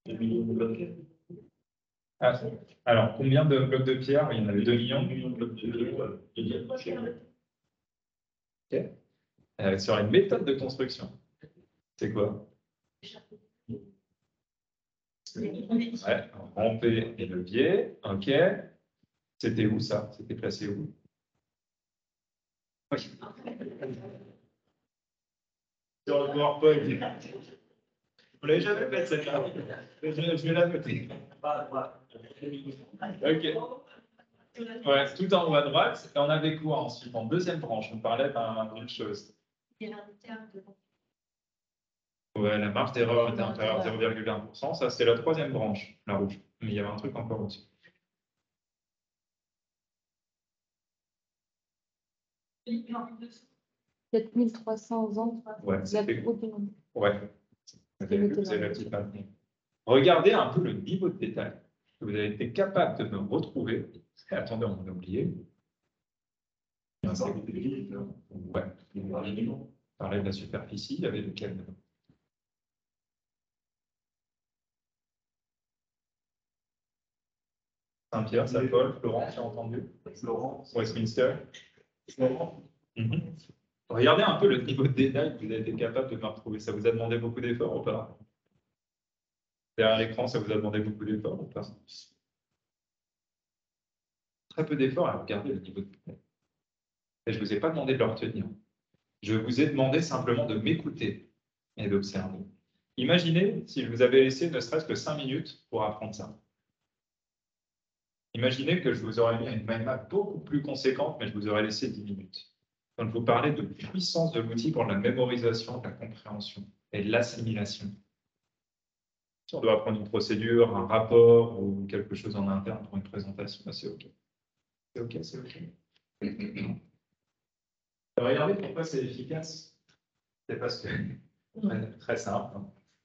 2 millions de blocs. Ah, alors, combien de blocs de pierre? Il y en avait 2 millions. 2 millions de blocs de pierre. OK. Sur les méthodes de construction, c'est quoi? Ouais, ramper et levier. OK. C'était où ça? C'était placé où? Oui. Sur le PowerPoint. Vous l'avez jamais fait celle-là? Je vais la noter. OK. Ouais, tout en haut à droite. Et on avait quoi ensuite? En deuxième branche, on parlait d'une chose. Ouais, la marge d'erreur était inférieure à 0,1%. Ça, c'était la troisième branche, la rouge. Mais il y avait un truc encore au-dessus. 4300 ans. Ouais, c'était haute demande. ouais. Vous avez vu, vous avez la petite map. Regardez un peu le niveau de détail que vous avez été capable de me retrouver. Et attendez, on a oublié. Ouais. On parlait de la superficie, il y avait lequel? Saint-Pierre, Saint-Paul, Florence, j'ai entendu. Florence, Westminster. Florence. Regardez un peu le niveau de détail que vous avez été capable de me retrouver. Ça vous a demandé beaucoup d'efforts ou pas? Derrière l'écran, ça vous a demandé beaucoup d'efforts ou pas? Très peu d'efforts à regarder le niveau de détail. Et je ne vous ai pas demandé de le retenir. Je vous ai demandé simplement de m'écouter et d'observer. Imaginez si je vous avais laissé ne serait-ce que 5 minutes pour apprendre ça. Imaginez que je vous aurais mis une mind map beaucoup plus conséquente, mais je vous aurais laissé 10 minutes. Donc, vous parlez de puissance de l'outil pour la mémorisation, de la compréhension et de l'assimilation. Si on doit apprendre une procédure, un rapport ou quelque chose en interne pour une présentation, c'est OK. C'est OK, c'est OK. Regardez pourquoi c'est efficace. C'est parce que c'est très simple,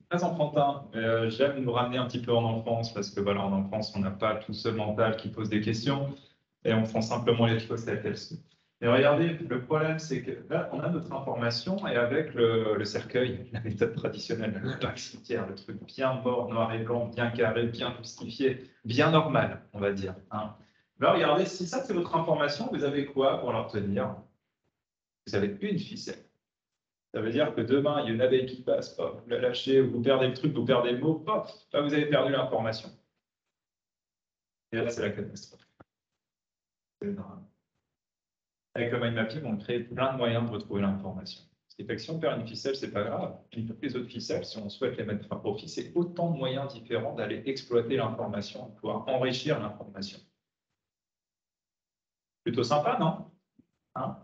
très enfantin. J'aime nous ramener un petit peu en enfance parce que voilà, en enfance, on n'a pas tout ce mental qui pose des questions et on prend simplement les choses telles qu'elles sont. Et regardez, le problème, c'est que là, on a notre information et avec le cercueil, la méthode traditionnelle, le bac cimetière, le truc bien mort, noir et blanc, bien carré, bien justifié, bien normal, on va dire. Hein. Là, regardez, si ça, c'est votre information, vous avez quoi pour l'obtenir? Vous avez une ficelle. Ça veut dire que demain, il y a une abeille qui passe, hop, vous la lâchez, vous perdez le truc, vous perdez le mot, hop, là, vous avez perdu l'information. Et là, c'est la catastrophe. C'est le drame. Avec le mind mapping, on crée plein de moyens de retrouver l'information. Ce qui fait que si on perd une ficelle, c'est pas grave. Et toutes les autres ficelles, si on souhaite les mettre à profit, c'est autant de moyens différents d'aller exploiter l'information, de pouvoir enrichir l'information. Plutôt sympa, non? Hein?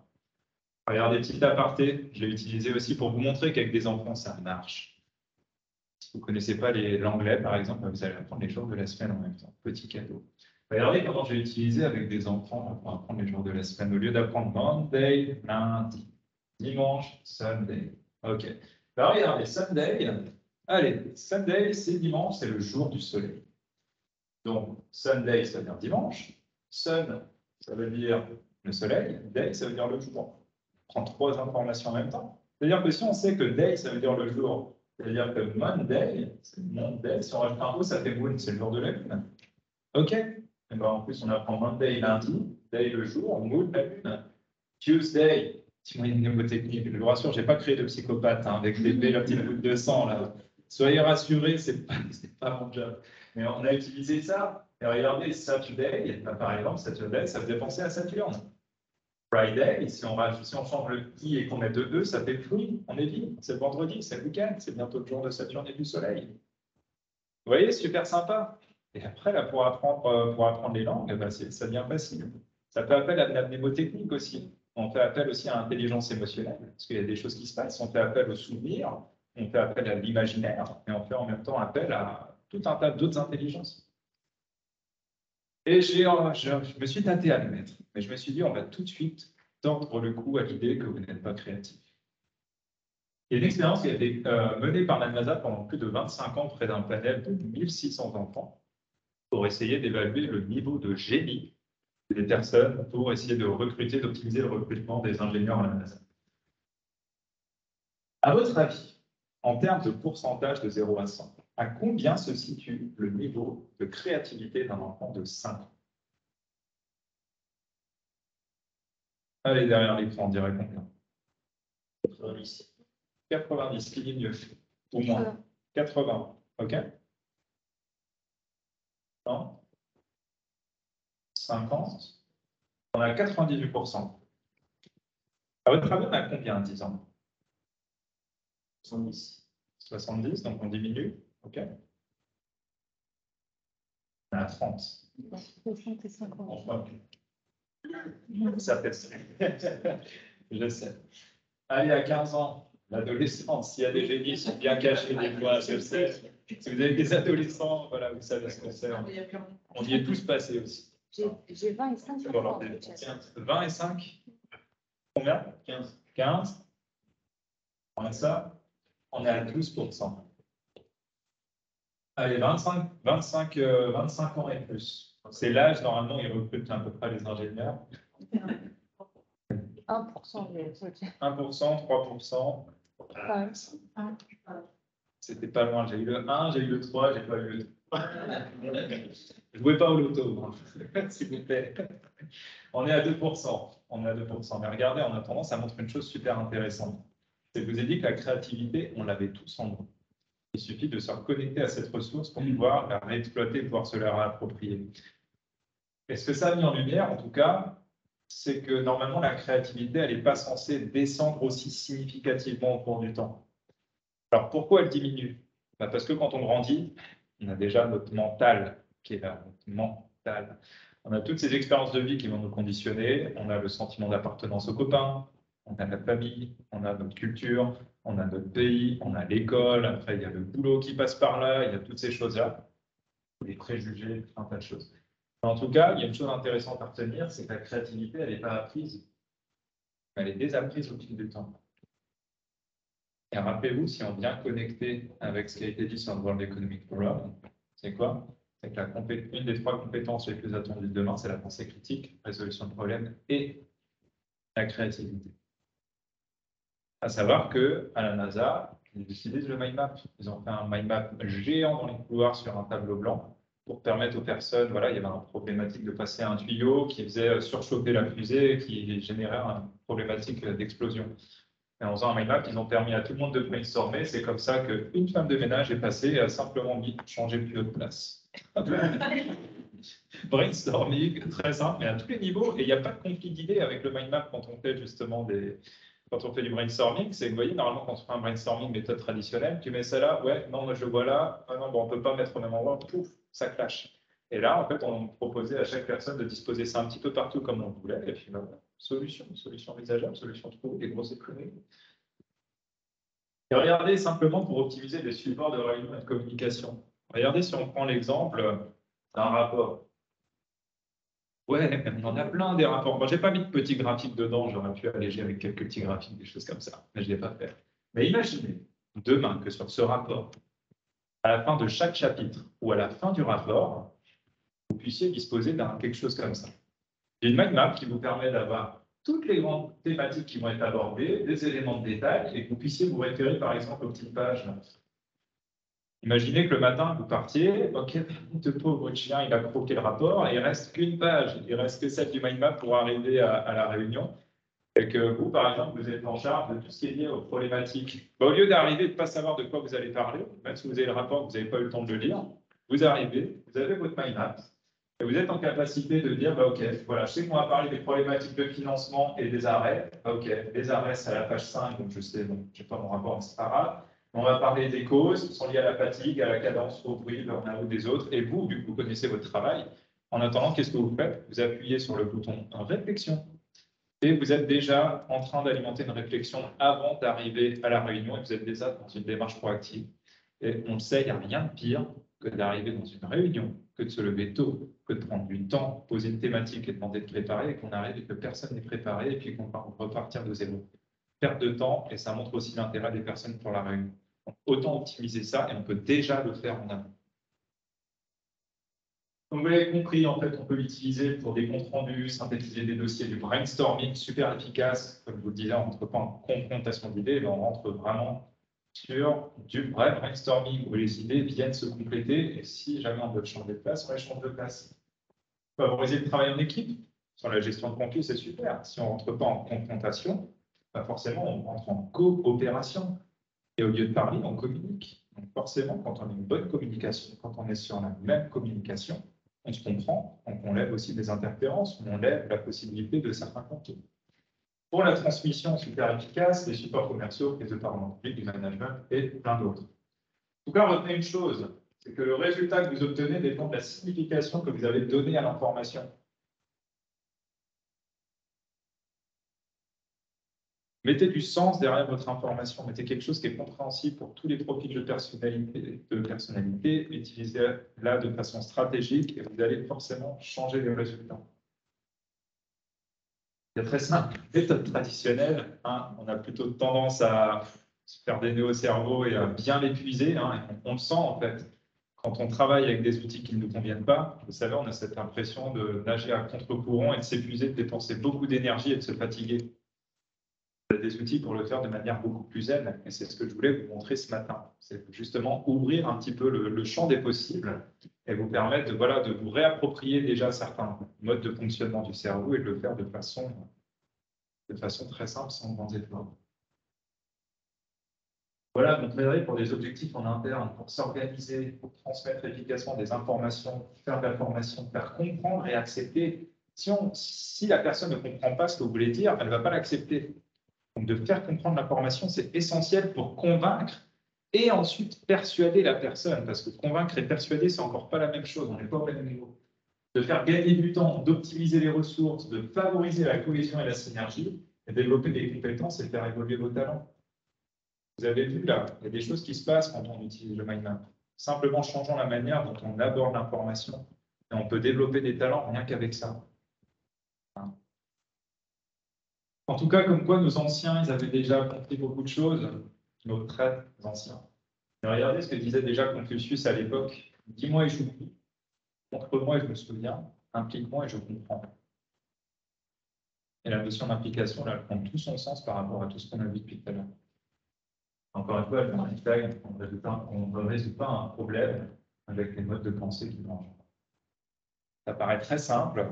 Regardez, petit aparté, je l'ai utilisé aussi pour vous montrer qu'avec des enfants, ça marche. Si vous ne connaissez pas l'anglais, par exemple, vous allez apprendre les jours de la semaine en même temps. Petit cadeau. Regardez comment j'ai utilisé avec des enfants pour apprendre les jours de la semaine. Au lieu d'apprendre Monday, lundi, dimanche, Sunday. OK. Alors, regardez, Sunday. Allez, Sunday, c'est dimanche, c'est le jour du soleil. Donc, Sunday, ça veut dire dimanche. Sun, ça veut dire le soleil. Day, ça veut dire le jour. On prend trois informations en même temps. C'est-à-dire que si on sait que day, ça veut dire le jour, c'est-à-dire que Monday, c'est Monday, si on rajoute un mot, ça fait moon, c'est le jour de la lune. OK. Et ben, en plus, on apprend Monday, lundi, day, le jour, moon, la lune. Tuesday, petit moyen mnémotechnique, je vous rassure, je n'ai pas créé de psychopathe hein, avec l'épée, la petite goutte de sang. Là. Soyez rassurés, ce n'est pas mon job. Mais on a utilisé ça. Et regardez, Saturday, par exemple, Saturday, ça faisait penser à Saturne. Friday, si on change le i et qu'on met deux e, ça fait free, on est dit, c'est le vendredi, c'est le week-end, c'est bientôt le jour de Saturne et du soleil. Vous voyez, super sympa. Et après, là, pour apprendre les langues, ben, ça devient facile. Ça fait appel à de la mnémotechnique aussi. On fait appel aussi à l'intelligence émotionnelle, parce qu'il y a des choses qui se passent. On fait appel au souvenir, on fait appel à l'imaginaire, et on fait en même temps appel à tout un tas d'autres intelligences. Et je me suis tâté à le mettre, mais je me suis dit, on va tout de suite tordre le cou à l'idée que vous n'êtes pas créatif. Il y a une expérience qui a été menée par la NASA pendant plus de 25 ans auprès d'un panel de 1600 enfants pour essayer d'évaluer le niveau de génie des personnes pour essayer de recruter, d'optimiser le recrutement des ingénieurs à la NASA. À votre avis, en termes de pourcentage de 0 à 100, à combien se situe le niveau de créativité d'un enfant de 5 ans? Allez, derrière l'écran, on dirait combien? 90. 90, qui dit mieux? Ou moins? 80, OK? Non? 50? On a 98%. À votre avis, on a combien à 10 ans? 70. 70, donc on diminue, OK? On a 30. 60 et 50. Enfin, ça fait je sais. Allez, à 15 ans, l'adolescence, s'il y a des génies, ils sont bien cachés des fois, je sais. Si vous avez des adolescents, voilà, vous savez ce qu'on fait. On y est tous passés aussi. J'ai 20 et 5. Dans leur tête. 20 et 5? Combien? 15. 15? On a ça, on est à 12%. Allez, 25 ans et plus. C'est l'âge, normalement, ils recrutent à peu près les ingénieurs. 1%. 1%, 3%. C'était pas loin. J'ai eu le 1, j'ai eu le 3, j'ai pas eu le 2. Jouez pas au loto, hein, s'il vous plaît. On est à 2%. On est à 2%. Mais regardez, en attendant, ça montre une chose super intéressante. C'est que je vous ai dit que la créativité, on l'avait tous en nous. Il suffit de se reconnecter à cette ressource pour pouvoir la réexploiter, pouvoir se la réapproprier. Et ce que ça a mis en lumière, en tout cas, c'est que normalement, la créativité, elle n'est pas censée descendre aussi significativement au cours du temps. Alors, pourquoi elle diminue? Parce que quand on grandit, on a déjà notre mental qui est là, notre mental. On a toutes ces expériences de vie qui vont nous conditionner. On a le sentiment d'appartenance aux copains, on a la famille, on a notre culture, on a notre pays, on a l'école. Après, il y a le boulot qui passe par là, il y a toutes ces choses-là, les préjugés, un tas de choses. En tout cas, il y a une chose intéressante à retenir, c'est que la créativité, elle n'est pas apprise, elle est désapprise au fil du temps. Et rappelez-vous, si on vient connecter avec ce qui a été dit sur le World Economic Forum, c'est quoi? C'est que une des 3 compétences les plus attendues de demain, c'est la pensée critique, résolution de problèmes et la créativité. À savoir qu'à la NASA, ils utilisent le mind map. Ils ont fait un mind map géant dans les couloirs sur un tableau blanc pour permettre aux personnes, voilà, il y avait une problématique de passer un tuyau qui faisait surchauffer la fusée et qui générait une problématique d'explosion. Et en faisant un mind map, ils ont permis à tout le monde de brainstormer. C'est comme ça qu'une femme de ménage est passée et a simplement mis changer le tuyau de place. Brainstorming, très simple, mais à tous les niveaux. Et il n'y a pas de conflit d'idées avec le mind map quand on fait justement quand on fait du brainstorming. C'est que vous voyez, normalement, quand on fait un brainstorming méthode traditionnelle, tu mets ça là, ouais, non, moi je le vois là, ah non, bon, on ne peut pas mettre au même endroit, pouf, ça clash. Et là, en fait, on proposait à chaque personne de disposer ça un petit peu partout comme on voulait. Et puis, voilà, solution envisageable, solution trouvée, des grosses économies. Et regardez simplement pour optimiser les supports de réunion et de communication. Regardez si on prend l'exemple d'un rapport. Ouais, on en a plein des rapports. Moi, j'ai pas mis de petits graphiques dedans, j'aurais pu alléger avec quelques petits graphiques, des choses comme ça, mais je ne l'ai pas fait. Mais imaginez demain que sur ce rapport, à la fin de chaque chapitre ou à la fin du rapport, vous puissiez disposer d'un quelque chose comme ça. Une mind map qui vous permet d'avoir toutes les grandes thématiques qui vont être abordées, des éléments de détail, et que vous puissiez vous référer par exemple aux petites pages. Imaginez que le matin, vous partiez, ok, ce pauvre chien, il a croqué le rapport, et il ne reste qu'une page, il ne reste que celle du mind map pour arriver à la réunion, et que vous, par exemple, vous êtes en charge de tout ce qui est lié aux problématiques. Au lieu d'arriver et de ne pas savoir de quoi vous allez parler, même si vous avez le rapport, vous n'avez pas eu le temps de le lire, vous arrivez, vous avez votre mind map, et vous êtes en capacité de dire, ok, voilà, je sais qu'on va parler des problématiques de financement et des arrêts. Ok, les arrêts, c'est à la page 5, donc je sais, bon, je n'ai pas mon rapport, mais c'est pas grave. On va parler des causes qui sont liées à la fatigue, à la cadence, au bruit, burn-out des autres. Et vous, vu que vous connaissez votre travail, en attendant, qu'est-ce que vous faites? Vous appuyez sur le bouton réflexion. Et vous êtes déjà en train d'alimenter une réflexion avant d'arriver à la réunion et vous êtes déjà dans une démarche proactive. Et on le sait, il n'y a rien de pire que d'arriver dans une réunion, que de se lever tôt, que de prendre du temps, poser une thématique et demander de préparer, et qu'on arrive et que personne n'est préparé, et puis qu'on va repartir de zéro. Perte de temps, et ça montre aussi l'intérêt des personnes pour la réunion. Donc, autant optimiser ça, et on peut déjà le faire en amont. Donc, vous l'avez compris, en fait, on peut l'utiliser pour des comptes rendus, synthétiser des dossiers, du brainstorming super efficace. Comme je vous le disais, on ne rentre pas en confrontation d'idées, mais on rentre vraiment sur du vrai brainstorming où les idées viennent se compléter. Et si jamais on veut changer de place, on les change de place. Favoriser le travail en équipe. Sur la gestion de conflits, c'est super. Si on ne rentre pas en confrontation, bah forcément, on rentre en coopération. Et au lieu de parler, on communique. Donc forcément, quand on a une bonne communication, quand on est sur la même communication, on se comprend, on lève aussi des interférences, on lève la possibilité de certains conflits. Pour la transmission super efficace, les supports commerciaux, prise de part en public, du management et plein d'autres. En tout cas, retenez une chose, c'est que le résultat que vous obtenez dépend de la signification que vous avez donnée à l'information. Mettez du sens derrière votre information, mettez quelque chose qui est compréhensible pour tous les profils de personnalité, utilisez-la de façon stratégique et vous allez forcément changer les résultats. C'est très simple, méthode traditionnelle, hein, on a plutôt tendance à se faire des nœuds au cerveau et à bien l'épuiser, hein, on le sent en fait. Quand on travaille avec des outils qui ne nous conviennent pas, vous savez, on a cette impression de nager à contre-courant et de s'épuiser, de dépenser beaucoup d'énergie et de se fatiguer. Vous avez des outils pour le faire de manière beaucoup plus zen, et c'est ce que je voulais vous montrer ce matin. C'est justement ouvrir un petit peu le champ des possibles et vous permettre de vous réapproprier déjà certains modes de fonctionnement du cerveau et de le faire de façon très simple, sans grands efforts. Voilà, donc pour des objectifs en interne, pour s'organiser, pour transmettre efficacement des informations, faire de la formation, faire comprendre et accepter. Si la personne ne comprend pas ce que vous voulez dire, elle ne va pas l'accepter. Donc, de faire comprendre l'information, c'est essentiel pour convaincre et ensuite persuader la personne, parce que convaincre et persuader, c'est encore pas la même chose, on n'est pas au même niveau. De faire gagner du temps, d'optimiser les ressources, de favoriser la cohésion et la synergie, et développer des compétences et faire évoluer vos talents. Vous avez vu là, il y a des choses qui se passent quand on utilise le mind map. Simplement changeant la manière dont on aborde l'information, et on peut développer des talents rien qu'avec ça. En tout cas, comme quoi nos anciens, ils avaient déjà compris beaucoup de choses, nos très anciens. Et regardez ce que disait déjà Confucius à l'époque. Dis-moi et j'oublie, montre-moi et je me souviens, implique-moi et je comprends. Et la notion d'implication, là, elle prend tout son sens par rapport à tout ce qu'on a vu depuis tout à l'heure. Encore une fois, on ne résout pas un problème avec les modes de pensée qui mangent. Ça paraît très simple,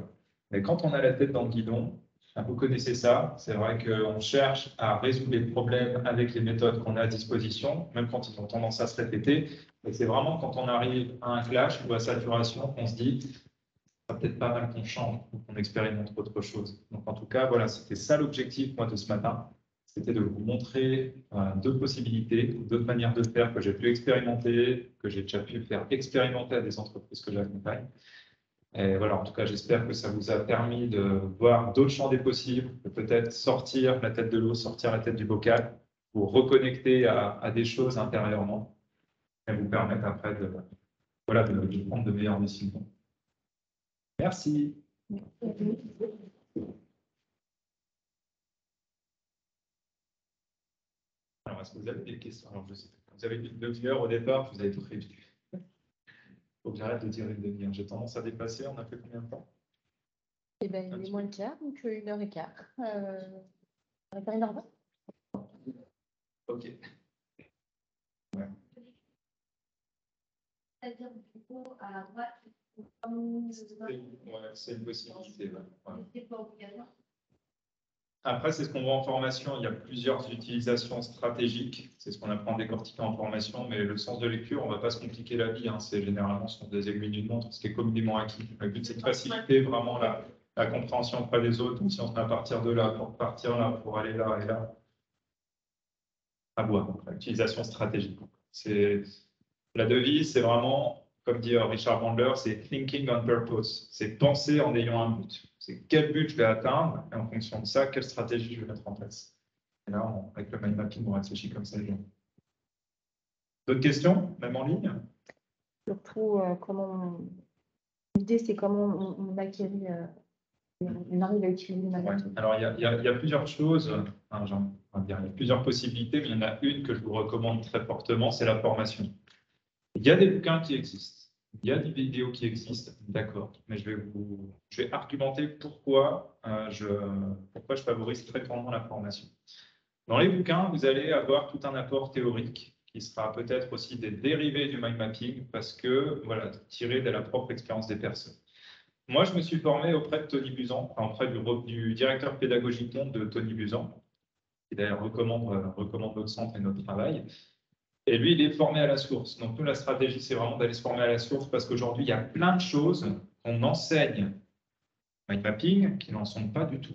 mais quand on a la tête dans le guidon, Vous connaissez ça, c'est vrai qu'on cherche à résoudre les problèmes avec les méthodes qu'on a à disposition, même quand ils ont tendance à se répéter. Et c'est vraiment quand on arrive à un clash ou à saturation qu'on se dit, ça sera peut-être pas mal qu'on change ou qu'on expérimente autre chose. Donc en tout cas, voilà, c'était ça l'objectif, moi, de ce matin. C'était de vous montrer deux possibilités, d'autres manières de faire que j'ai pu expérimenter, que j'ai déjà pu faire expérimenter à des entreprises que j'accompagne. Et voilà, en tout cas, j'espère que ça vous a permis de voir d'autres champs des possibles, de peut-être sortir la tête de l'eau, sortir la tête du bocal, pour reconnecter à des choses intérieurement et vous permettre après de, voilà, de prendre de meilleures décisions. Merci. Alors, est-ce que vous avez des questions? Alors, je sais pas. Vous avez une demi-heure au départ, vous avez tout prévu. Il faut que j'arrête de dire une demi-heure. J'ai tendance à dépasser. On a fait combien de temps? Eh ben, il est moins le quart, donc 1h15. On va faire 1h20. Ok. Ouais. C'est-à-dire, du coup, à droite, C'est une possibilité. Ouais. c'est pas obligatoire. Après, c'est ce qu'on voit en formation. Il y a plusieurs utilisations stratégiques. C'est ce qu'on apprend en décortiquant en formation. Mais le sens de lecture, on ne va pas se compliquer la vie. Hein. C'est généralement ce sont des aiguilles d'une montre, ce qui est communément acquis. Le but, c'est de faciliter vraiment la compréhension auprès des autres. Donc, si on se met à partir de là, pour partir là, pour aller là et là, à voir. Utilisation stratégique. La devise, c'est vraiment, comme dit Richard Bandler, c'est thinking on purpose. C'est penser en ayant un but. C'est quel but je vais atteindre et en fonction de ça, quelle stratégie je vais mettre en place. Et là, avec le mind mapping, on réfléchit comme ça. D'autres questions, même en ligne? Surtout, l'idée, c'est comment on acquiert, on arrive à utiliser le Ouais. mapping. Alors, il y a plusieurs choses, il y a plusieurs possibilités, mais il y en a une que je vous recommande très fortement, c'est la formation. Il y a des bouquins qui existent. Il y a des vidéos qui existent, d'accord, mais je vais argumenter pourquoi je favorise très grandement la formation. Dans les bouquins, vous allez avoir tout un apport théorique qui sera peut-être aussi des dérivés du mind mapping parce que, voilà, tiré de la propre expérience des personnes. Moi, je me suis formé auprès de Tony Buzan, auprès du directeur pédagogique monde de Tony Buzan, qui d'ailleurs recommande notre centre et notre travail. Et lui, il est formé à la source. Donc, nous, la stratégie, c'est vraiment d'aller se former à la source parce qu'aujourd'hui, il y a plein de choses qu'on enseigne mind mapping qui n'en sont pas du tout.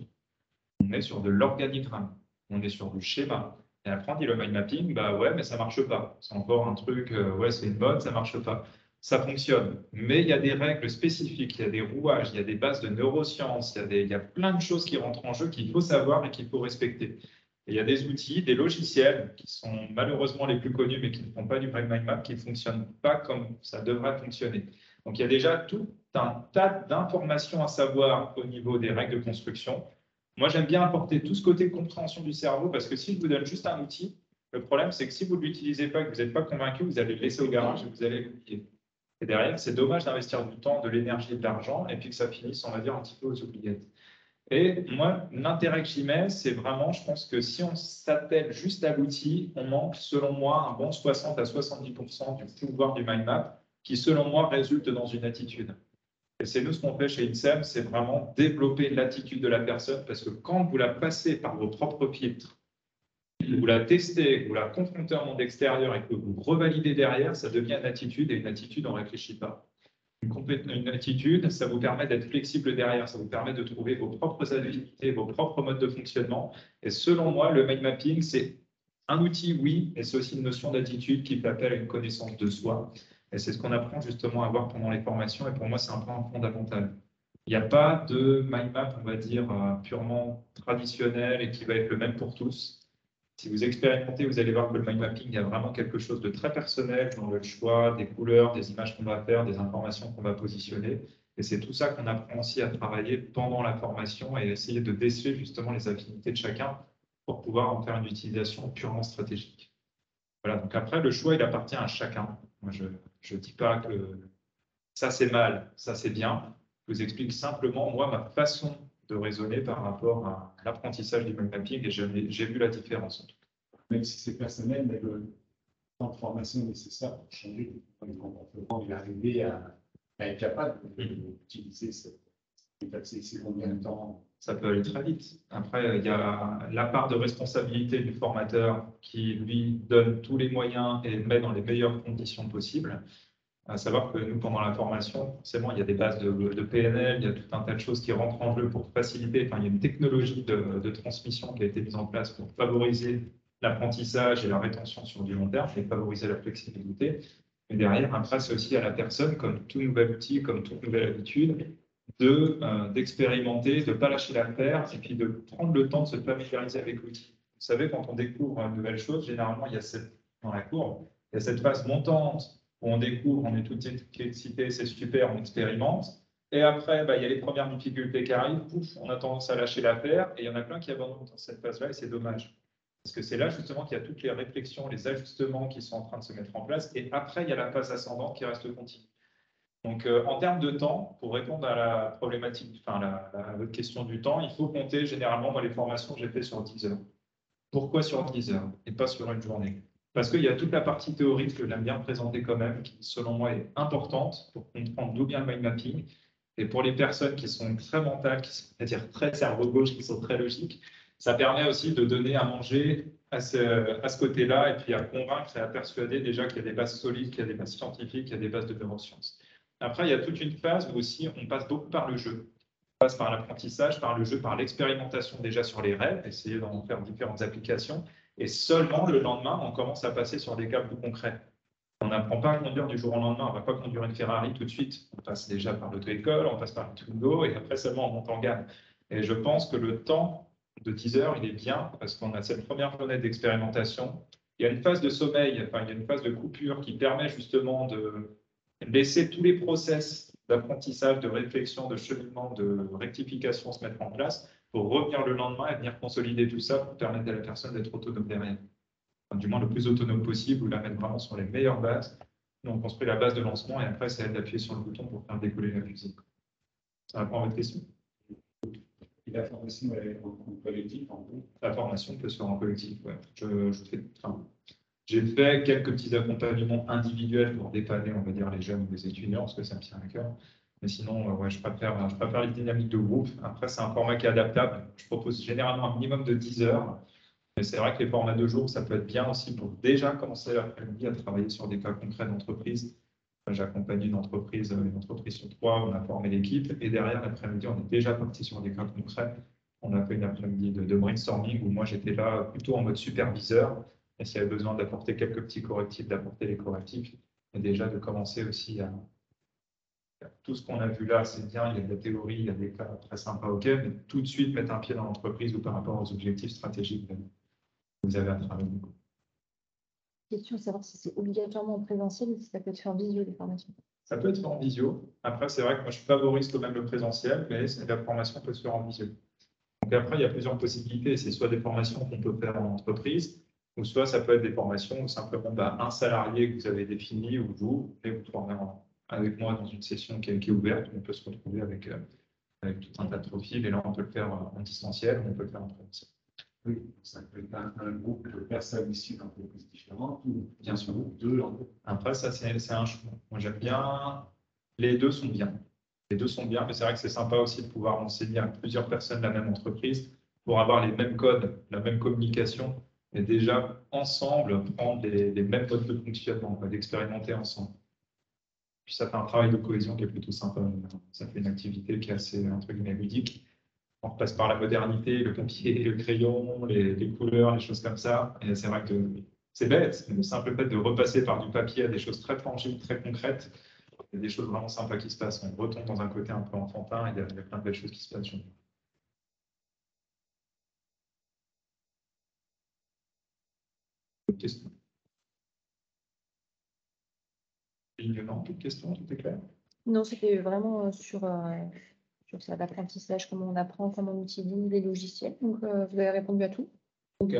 On est sur de l'organigramme, on est sur du schéma. Et après, on dit le mind mapping, bah ouais, mais ça marche pas. C'est encore un truc, ouais, c'est une mode, ça marche pas. Ça fonctionne, mais il y a des règles spécifiques, il y a des rouages, il y a des bases de neurosciences, il y a plein de choses qui rentrent en jeu qu'il faut savoir et qu'il faut respecter. Et il y a des outils, des logiciels qui sont malheureusement les plus connus, mais qui ne font pas du vrai mind map, qui ne fonctionnent pas comme ça devrait fonctionner. Donc il y a déjà tout un tas d'informations à savoir au niveau des règles de construction. Moi, j'aime bien apporter tout ce côté compréhension du cerveau parce que si je vous donne juste un outil, le problème, c'est que si vous ne l'utilisez pas et que vous n'êtes pas convaincu, vous allez le laisser au garage et vous allez l'oublier. Et derrière, c'est dommage d'investir du temps, de l'énergie et de l'argent et puis que ça finisse, on va dire, un petit peu aux oubliettes. Et moi, l'intérêt que j'y mets, c'est vraiment, je pense que si on s'attelle juste à l'outil, on manque, selon moi, un bon 60 à 70% du pouvoir du mind map qui, selon moi, résulte dans une attitude. Et c'est nous ce qu'on fait chez INSEM, c'est vraiment développer l'attitude de la personne parce que quand vous la passez par vos propres filtres, vous la testez, vous la confrontez au monde extérieur et que vous revalidez derrière, ça devient une attitude et une attitude, on ne réfléchit pas. Une attitude, ça vous permet d'être flexible derrière, ça vous permet de trouver vos propres habilités, vos propres modes de fonctionnement. Et selon moi, le mind mapping, c'est un outil, oui, mais c'est aussi une notion d'attitude qui fait appel à une connaissance de soi. Et c'est ce qu'on apprend justement à voir pendant les formations. Et pour moi, c'est un point fondamental. Il n'y a pas de mind map, on va dire, purement traditionnel et qui va être le même pour tous. Si vous expérimentez, vous allez voir que le mind mapping, il y a vraiment quelque chose de très personnel dans le choix des couleurs, des images qu'on va faire, des informations qu'on va positionner. Et c'est tout ça qu'on apprend aussi à travailler pendant la formation et essayer de déceler justement les affinités de chacun pour pouvoir en faire une utilisation purement stratégique. Voilà, donc après, le choix, il appartient à chacun. Moi, je ne dis pas que ça, c'est mal, ça, c'est bien. Je vous explique simplement, moi, ma façon de raisonner par rapport à l'apprentissage du mind mapping et j'ai vu la différence. Même si c'est personnel, mais le temps de formation nécessaire pour changer le comportement, il est arrivé à être capable d'utiliser cette C'est combien de temps? Ça peut aller très vite. Après, il y a la part de responsabilité du formateur qui, lui, donne tous les moyens et met dans les meilleures conditions possibles. À savoir que nous, pendant la formation, forcément, il y a des bases de PNL, il y a tout un tas de choses qui rentrent en jeu pour faciliter. Enfin, il y a une technologie de transmission qui a été mise en place pour favoriser l'apprentissage et la rétention sur du long terme et favoriser la flexibilité. Mais derrière, après, c'est aussi à la personne, comme tout nouvel outil, comme toute nouvelle habitude, d'expérimenter, de ne pas lâcher l'affaire et puis de prendre le temps de se familiariser avec l'outil. Vous savez, quand on découvre une nouvelle chose, généralement, il y a dans la courbe, il y a cette phase montante où on découvre, on est tout excité, c'est super, on expérimente. Et après, il y a les premières difficultés qui arrivent, pouf, on a tendance à lâcher l'affaire et il y en a plein qui abandonnent dans cette phase-là et c'est dommage. Parce que c'est là justement qu'il y a toutes les réflexions, les ajustements qui sont en train de se mettre en place. Et après, il y a la phase ascendante qui reste continue. Donc, en termes de temps, pour répondre à la problématique, à votre question du temps, il faut compter généralement dans les formations que j'ai fait sur 10 heures. Pourquoi sur 10 heures et pas sur une journée? Parce qu'il y a toute la partie théorique que j'aime bien présenter quand même, qui selon moi est importante pour comprendre d'où vient le mind mapping. Et pour les personnes qui sont très mentales, qui sont, c'est-à-dire très cerveau gauche, qui sont très logiques, ça permet aussi de donner à manger à ce côté-là et puis à convaincre et à persuader déjà qu'il y a des bases solides, qu'il y a des bases scientifiques, qu'il y a des bases de neurosciences. Après, il y a toute une phase où aussi on passe beaucoup par le jeu. On passe par l'apprentissage, par le jeu, par l'expérimentation déjà sur les rêves, essayer d'en faire différentes applications. Et seulement le lendemain, on commence à passer sur des cas plus concrets. On n'apprend pas à conduire du jour au lendemain, on ne va pas conduire une Ferrari tout de suite. On passe déjà par l'auto-école, on passe par le Twingo et après seulement on monte en gamme. Et je pense que le temps de 10 heures, il est bien parce qu'on a cette première fenêtre d'expérimentation. Il y a une phase de sommeil, il y a une phase de coupure qui permet justement de laisser tous les process d'apprentissage, de réflexion, de cheminement, de rectification se mettre en place pour revenir le lendemain et venir consolider tout ça pour permettre à la personne d'être autonome derrière. Enfin, du moins le plus autonome possible ou la mettre vraiment sur les meilleures bases. Nous, on construit la base de lancement et après, c'est d'appuyer sur le bouton pour faire décoller la fusée. Ça répond à votre question? Et la formation est en collectif, en gros? La formation peut se faire en collectif, ouais. J'ai fait quelques petits accompagnements individuels pour dépanner, on va dire, les jeunes ou les étudiants, parce que ça me tient à cœur. Mais sinon, ouais, je préfère les dynamiques de groupe. Après, c'est un format qui est adaptable. Je propose généralement un minimum de 10 heures. Mais c'est vrai que les formats de jour, ça peut être bien aussi pour déjà commencer l'après-midi à travailler sur des cas concrets d'entreprise. J'ai accompagné une entreprise sur 3, on a formé l'équipe. Et derrière, l'après-midi, on est déjà parti sur des cas concrets. On a fait une après-midi de brainstorming où moi, j'étais là plutôt en mode superviseur. Et s'il y avait besoin d'apporter quelques petits correctifs, d'apporter les correctifs. Et déjà de commencer aussi à... Tout ce qu'on a vu là, c'est bien, il y a de la théorie, il y a des cas très sympas, ok, mais tout de suite mettre un pied dans l'entreprise ou par rapport aux objectifs stratégiques que vous avez à travailler. Question, savoir si c'est obligatoirement en présentiel ou si ça peut être fait en visio, les formations. Ça peut être fait en visio. Après, c'est vrai que moi, je favorise quand même le présentiel, mais la formation peut se faire en visio. Donc après, il y a plusieurs possibilités. C'est soit des formations qu'on peut faire en entreprise, ou soit ça peut être des formations où simplement un salarié que vous avez défini ou vous formez avec moi dans une session qui est ouverte. On peut se retrouver avec tout un tas de profils et là, on peut le faire en distanciel, on peut le faire en présentiel. Oui, ça peut être un groupe de personnes issues d'entreprises différentes ou Bien sûr. deux. Après, ça, c'est un choix. Moi, j'aime bien. Les deux sont bien. Les deux sont bien, mais c'est vrai que c'est sympa aussi de pouvoir enseigner à plusieurs personnes la même entreprise pour avoir les mêmes codes, la même communication et déjà ensemble prendre les mêmes modes de fonctionnement, d'expérimenter ensemble. Puis ça fait un travail de cohésion qui est plutôt sympa. Ça fait une activité qui est assez, entre guillemets, ludique. On passe par la modernité, le papier, le crayon, les couleurs, les choses comme ça. Et c'est vrai que c'est bête, mais le simple fait de repasser par du papier à des choses très tangibles, très concrètes, il y a des choses vraiment sympas qui se passent. On retombe dans un côté un peu enfantin, il y a plein de belles choses qui se passent. D'autres questions? Non, toute question, tout est clair? Non, c'était vraiment sur ça, l'apprentissage, comment on apprend, comment on utilise les logiciels. Donc, vous avez répondu à tout. Ok.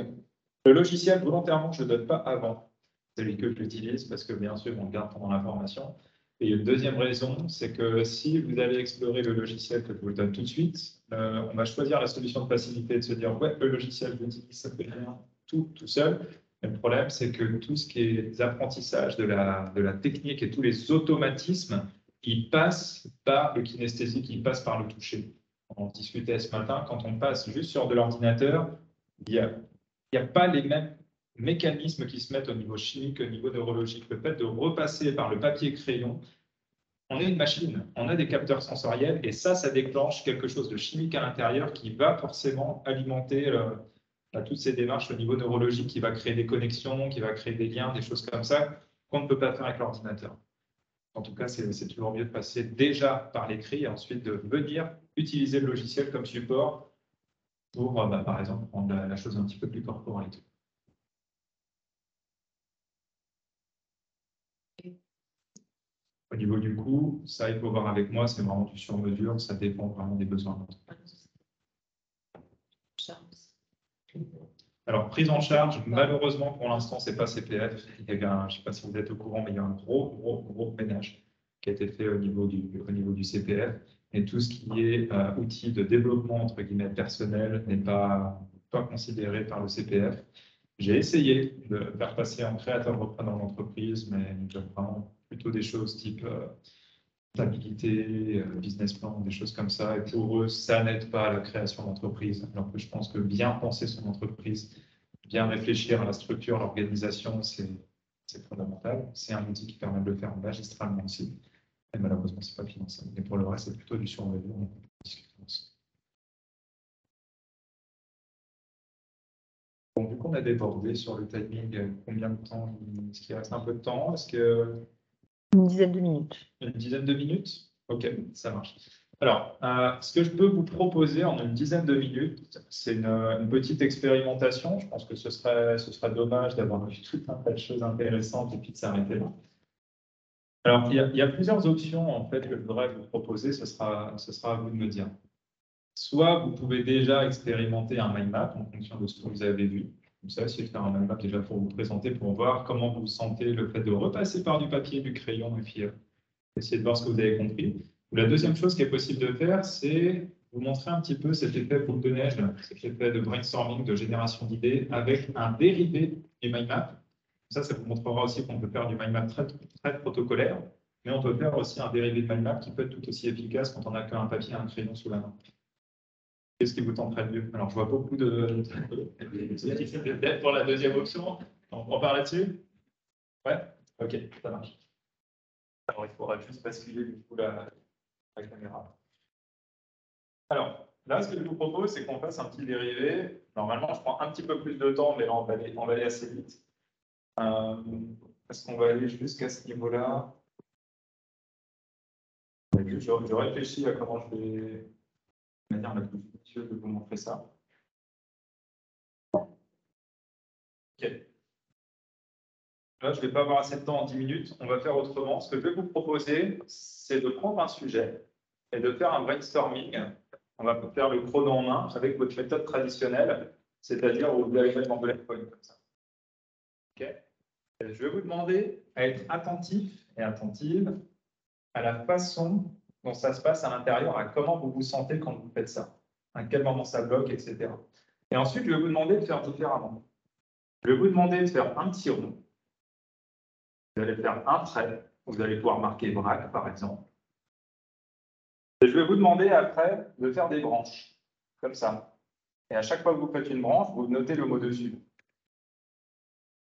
Le logiciel, volontairement, je ne le donne pas avant celui que j'utilise parce que, bien sûr, on le garde pendant la formation. Et une deuxième raison, c'est que si vous allez explorer le logiciel que je vous donne tout de suite, on va choisir la solution de facilité de se dire, ouais, le logiciel, je l'utilise, ça fait rien, tout seul. Mais le problème, c'est que tout ce qui est des apprentissages de la technique et tous les automatismes, il passe par le kinesthésique, il passe par le toucher. On en discutait ce matin, quand on passe juste sur de l'ordinateur, il n'y a pas les mêmes mécanismes qui se mettent au niveau chimique, au niveau neurologique. Le fait de repasser par le papier-crayon, on est une machine, on a des capteurs sensoriels et ça déclenche quelque chose de chimique à l'intérieur qui va forcément alimenter toutes ces démarches au niveau neurologique, qui va créer des connexions, qui va créer des liens, des choses comme ça qu'on ne peut pas faire avec l'ordinateur. En tout cas, c'est toujours mieux de passer déjà par l'écrit et ensuite de venir utiliser le logiciel comme support pour, par exemple, rendre la chose un petit peu plus corporelle. Au niveau du coût, ça, il faut voir avec moi, c'est vraiment du sur-mesure, ça dépend vraiment des besoins de l'entreprise. Alors, prise en charge, malheureusement, pour l'instant, ce n'est pas CPF. Je ne sais pas si vous êtes au courant, mais il y a un gros ménage qui a été fait au niveau du CPF. Et tout ce qui est outil de développement, entre guillemets, personnel, n'est pas considéré par le CPF. J'ai essayé de faire passer un créateur reprenant l'entreprise, mais vraiment plutôt des choses type stabilité, business plan, des choses comme ça. Et pour eux, ça n'aide pas à la création d'entreprise. Alors que je pense que bien penser son entreprise, bien réfléchir à la structure, l'organisation, c'est fondamental. C'est un outil qui permet de le faire magistralement aussi. Et malheureusement, ce n'est pas finançable. Mais pour le reste, c'est plutôt du sur-mesure. Bon, vu qu'on a débordé sur le timing, combien de temps? Est-ce qu'il reste un peu de temps? Est-ce que... Une dizaine de minutes. Une dizaine de minutes? Ok, ça marche. Alors, ce que je peux vous proposer en une dizaine de minutes, c'est une petite expérimentation. Je pense que ce serait dommage d'avoir vu tout un tas de choses intéressantes et puis de s'arrêter là. Alors, il y a plusieurs options en fait que je voudrais vous proposer. Ce sera à vous de me dire. Soit vous pouvez déjà expérimenter un mind map en fonction de ce que vous avez vu. Comme ça, essayez de faire un mind map déjà pour vous présenter, pour voir comment vous sentez le fait de repasser par du papier, du crayon, et puis essayer de voir ce que vous avez compris. La deuxième chose qui est possible de faire, c'est vous montrer un petit peu cet effet boule de neige, cet effet de brainstorming, de génération d'idées, avec un dérivé du mind map. Ça vous montrera aussi qu'on peut faire du mind map très protocolaire, mais on peut faire aussi un dérivé de mind map qui peut être tout aussi efficace quand on n'a qu'un papier et un crayon sous la main. Qu'est-ce qui vous tenterait le mieux? Alors, je vois beaucoup de pour la deuxième option. On part là-dessus? Ouais? Ok, ça marche. Alors, il faudra juste basculer du coup la caméra. Alors, là, ce que je vous propose, c'est qu'on fasse un petit dérivé. Normalement, je prends un petit peu plus de temps, mais là, on va aller assez vite. Est-ce qu'on va aller jusqu'à ce niveau-là? Je réfléchis à comment je vais... de manière la plus utile de vous montrer ça. Ok. Là, je ne vais pas avoir assez de temps en 10 minutes. On va faire autrement. Ce que je vais vous proposer, c'est de prendre un sujet et de faire un brainstorming. On va faire le chrono en main avec votre méthode traditionnelle, c'est-à-dire où vous allez mettre en bullet point comme ça. Ok. Et je vais vous demander à être attentif et attentive à la façon dont ça se passe à l'intérieur, à comment vous vous sentez quand vous faites ça, à quel moment ça bloque, etc. Et ensuite, je vais vous demander de faire différemment. Je vais vous demander de faire un petit rond. Vous allez faire un trait. Vous allez pouvoir marquer vrac, par exemple. Et je vais vous demander après de faire des branches, comme ça. Et à chaque fois que vous faites une branche, vous notez le mot dessus.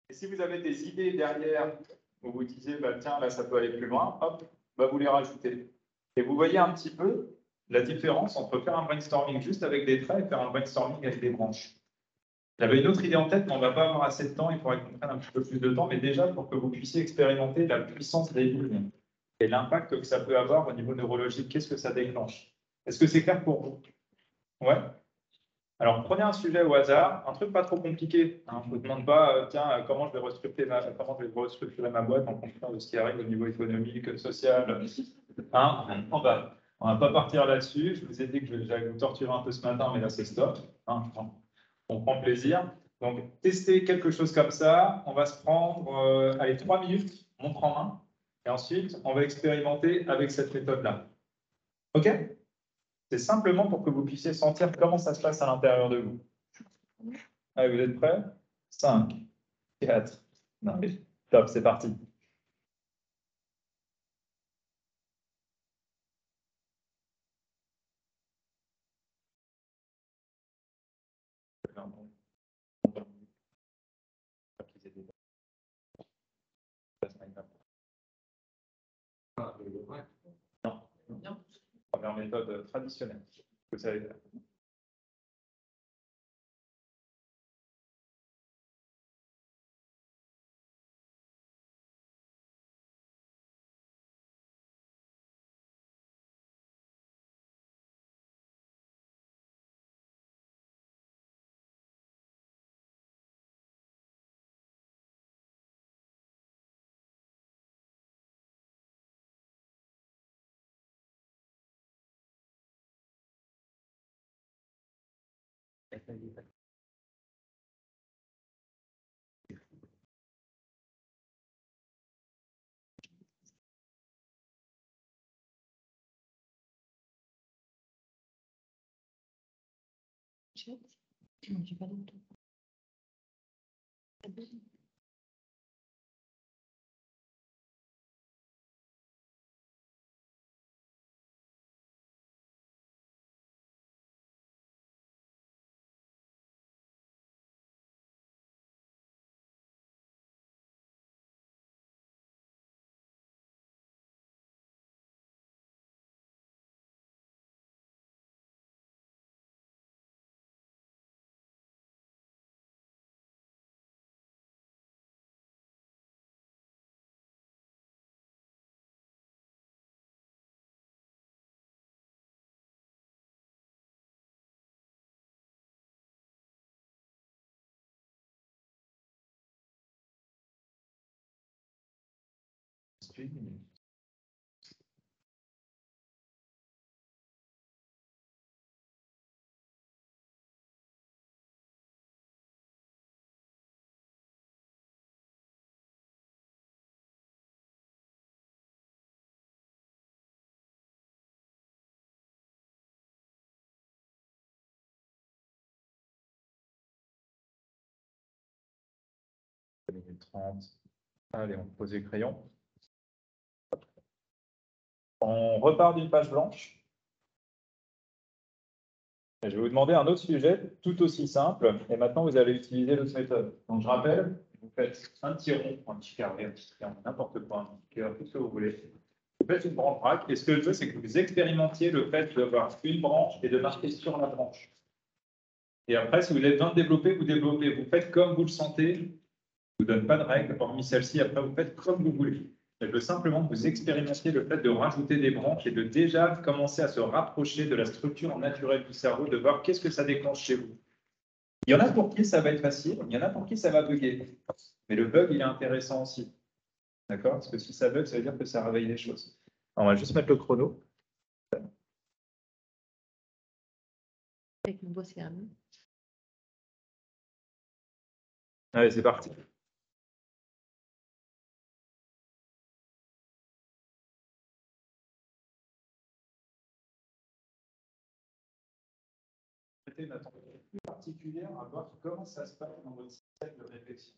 Et si vous avez des idées derrière, où vous disiez, bah, tiens, là, ça peut aller plus loin, hop, bah, vous les rajoutez. Et vous voyez un petit peu la différence entre faire un brainstorming juste avec des traits et faire un brainstorming avec des branches. J'avais une autre idée en tête, mais on ne va pas avoir assez de temps, il faudrait qu'on prenne un petit peu plus de temps, mais déjà pour que vous puissiez expérimenter la puissance des lignes et l'impact que ça peut avoir au niveau neurologique. Qu'est-ce que ça déclenche? Est-ce que c'est clair pour vous? Ouais. Alors, prenez un sujet au hasard, un truc pas trop compliqué. Hein. Je ne vous demande pas, tiens, comment je vais restructurer ma boîte en fonction de ce qui arrive au niveau économique, social. Hein. On va pas partir là-dessus. Je vous ai dit que j'allais vous torturer un peu ce matin, mais là, c'est stop. Hein. On prend plaisir. Donc, tester quelque chose comme ça. On va se prendre, allez, 3 minutes, montre en main. Et ensuite, on va expérimenter avec cette méthode-là. OK? C'est simplement pour que vous puissiez sentir comment ça se passe à l'intérieur de vous. Allez, vous êtes prêts? 5, 4, non, top, c'est parti. Non. Première méthode traditionnelle. Vous savez faire. J'ai pas d'autre. Minute 30. Allez, on pose les crayons. On repart d'une page blanche. Et je vais vous demander un autre sujet tout aussi simple. Et maintenant, vous allez utiliser l'autre méthode. Donc, je rappelle, vous faites un petit rond, un petit carré, un petit triangle, n'importe quoi, un petit cœur, tout ce que vous voulez. Vous faites une branche braque. Et ce que je veux, c'est que vous expérimentiez le fait d'avoir une branche et de marquer sur la branche. Et après, si vous avez besoin de développer, vous développez. Vous faites comme vous le sentez. Je ne vous donne pas de règles, hormis celle-ci. Après, vous faites comme vous voulez. Je veux simplement que vous expérimentiez le fait de rajouter des branches et de déjà commencer à se rapprocher de la structure naturelle du cerveau, de voir qu'est-ce que ça déclenche chez vous. Il y en a pour qui ça va être facile, il y en a pour qui ça va bugger. Mais le bug, il est intéressant aussi. D'accord? Parce que si ça bug, ça veut dire que ça réveille les choses. Alors, on va juste mettre le chrono. Avec mon doigt, c'est un. Allez, c'est parti. Prêtez une attention plus particulière à voir comment ça se passe dans votre système de réflexion.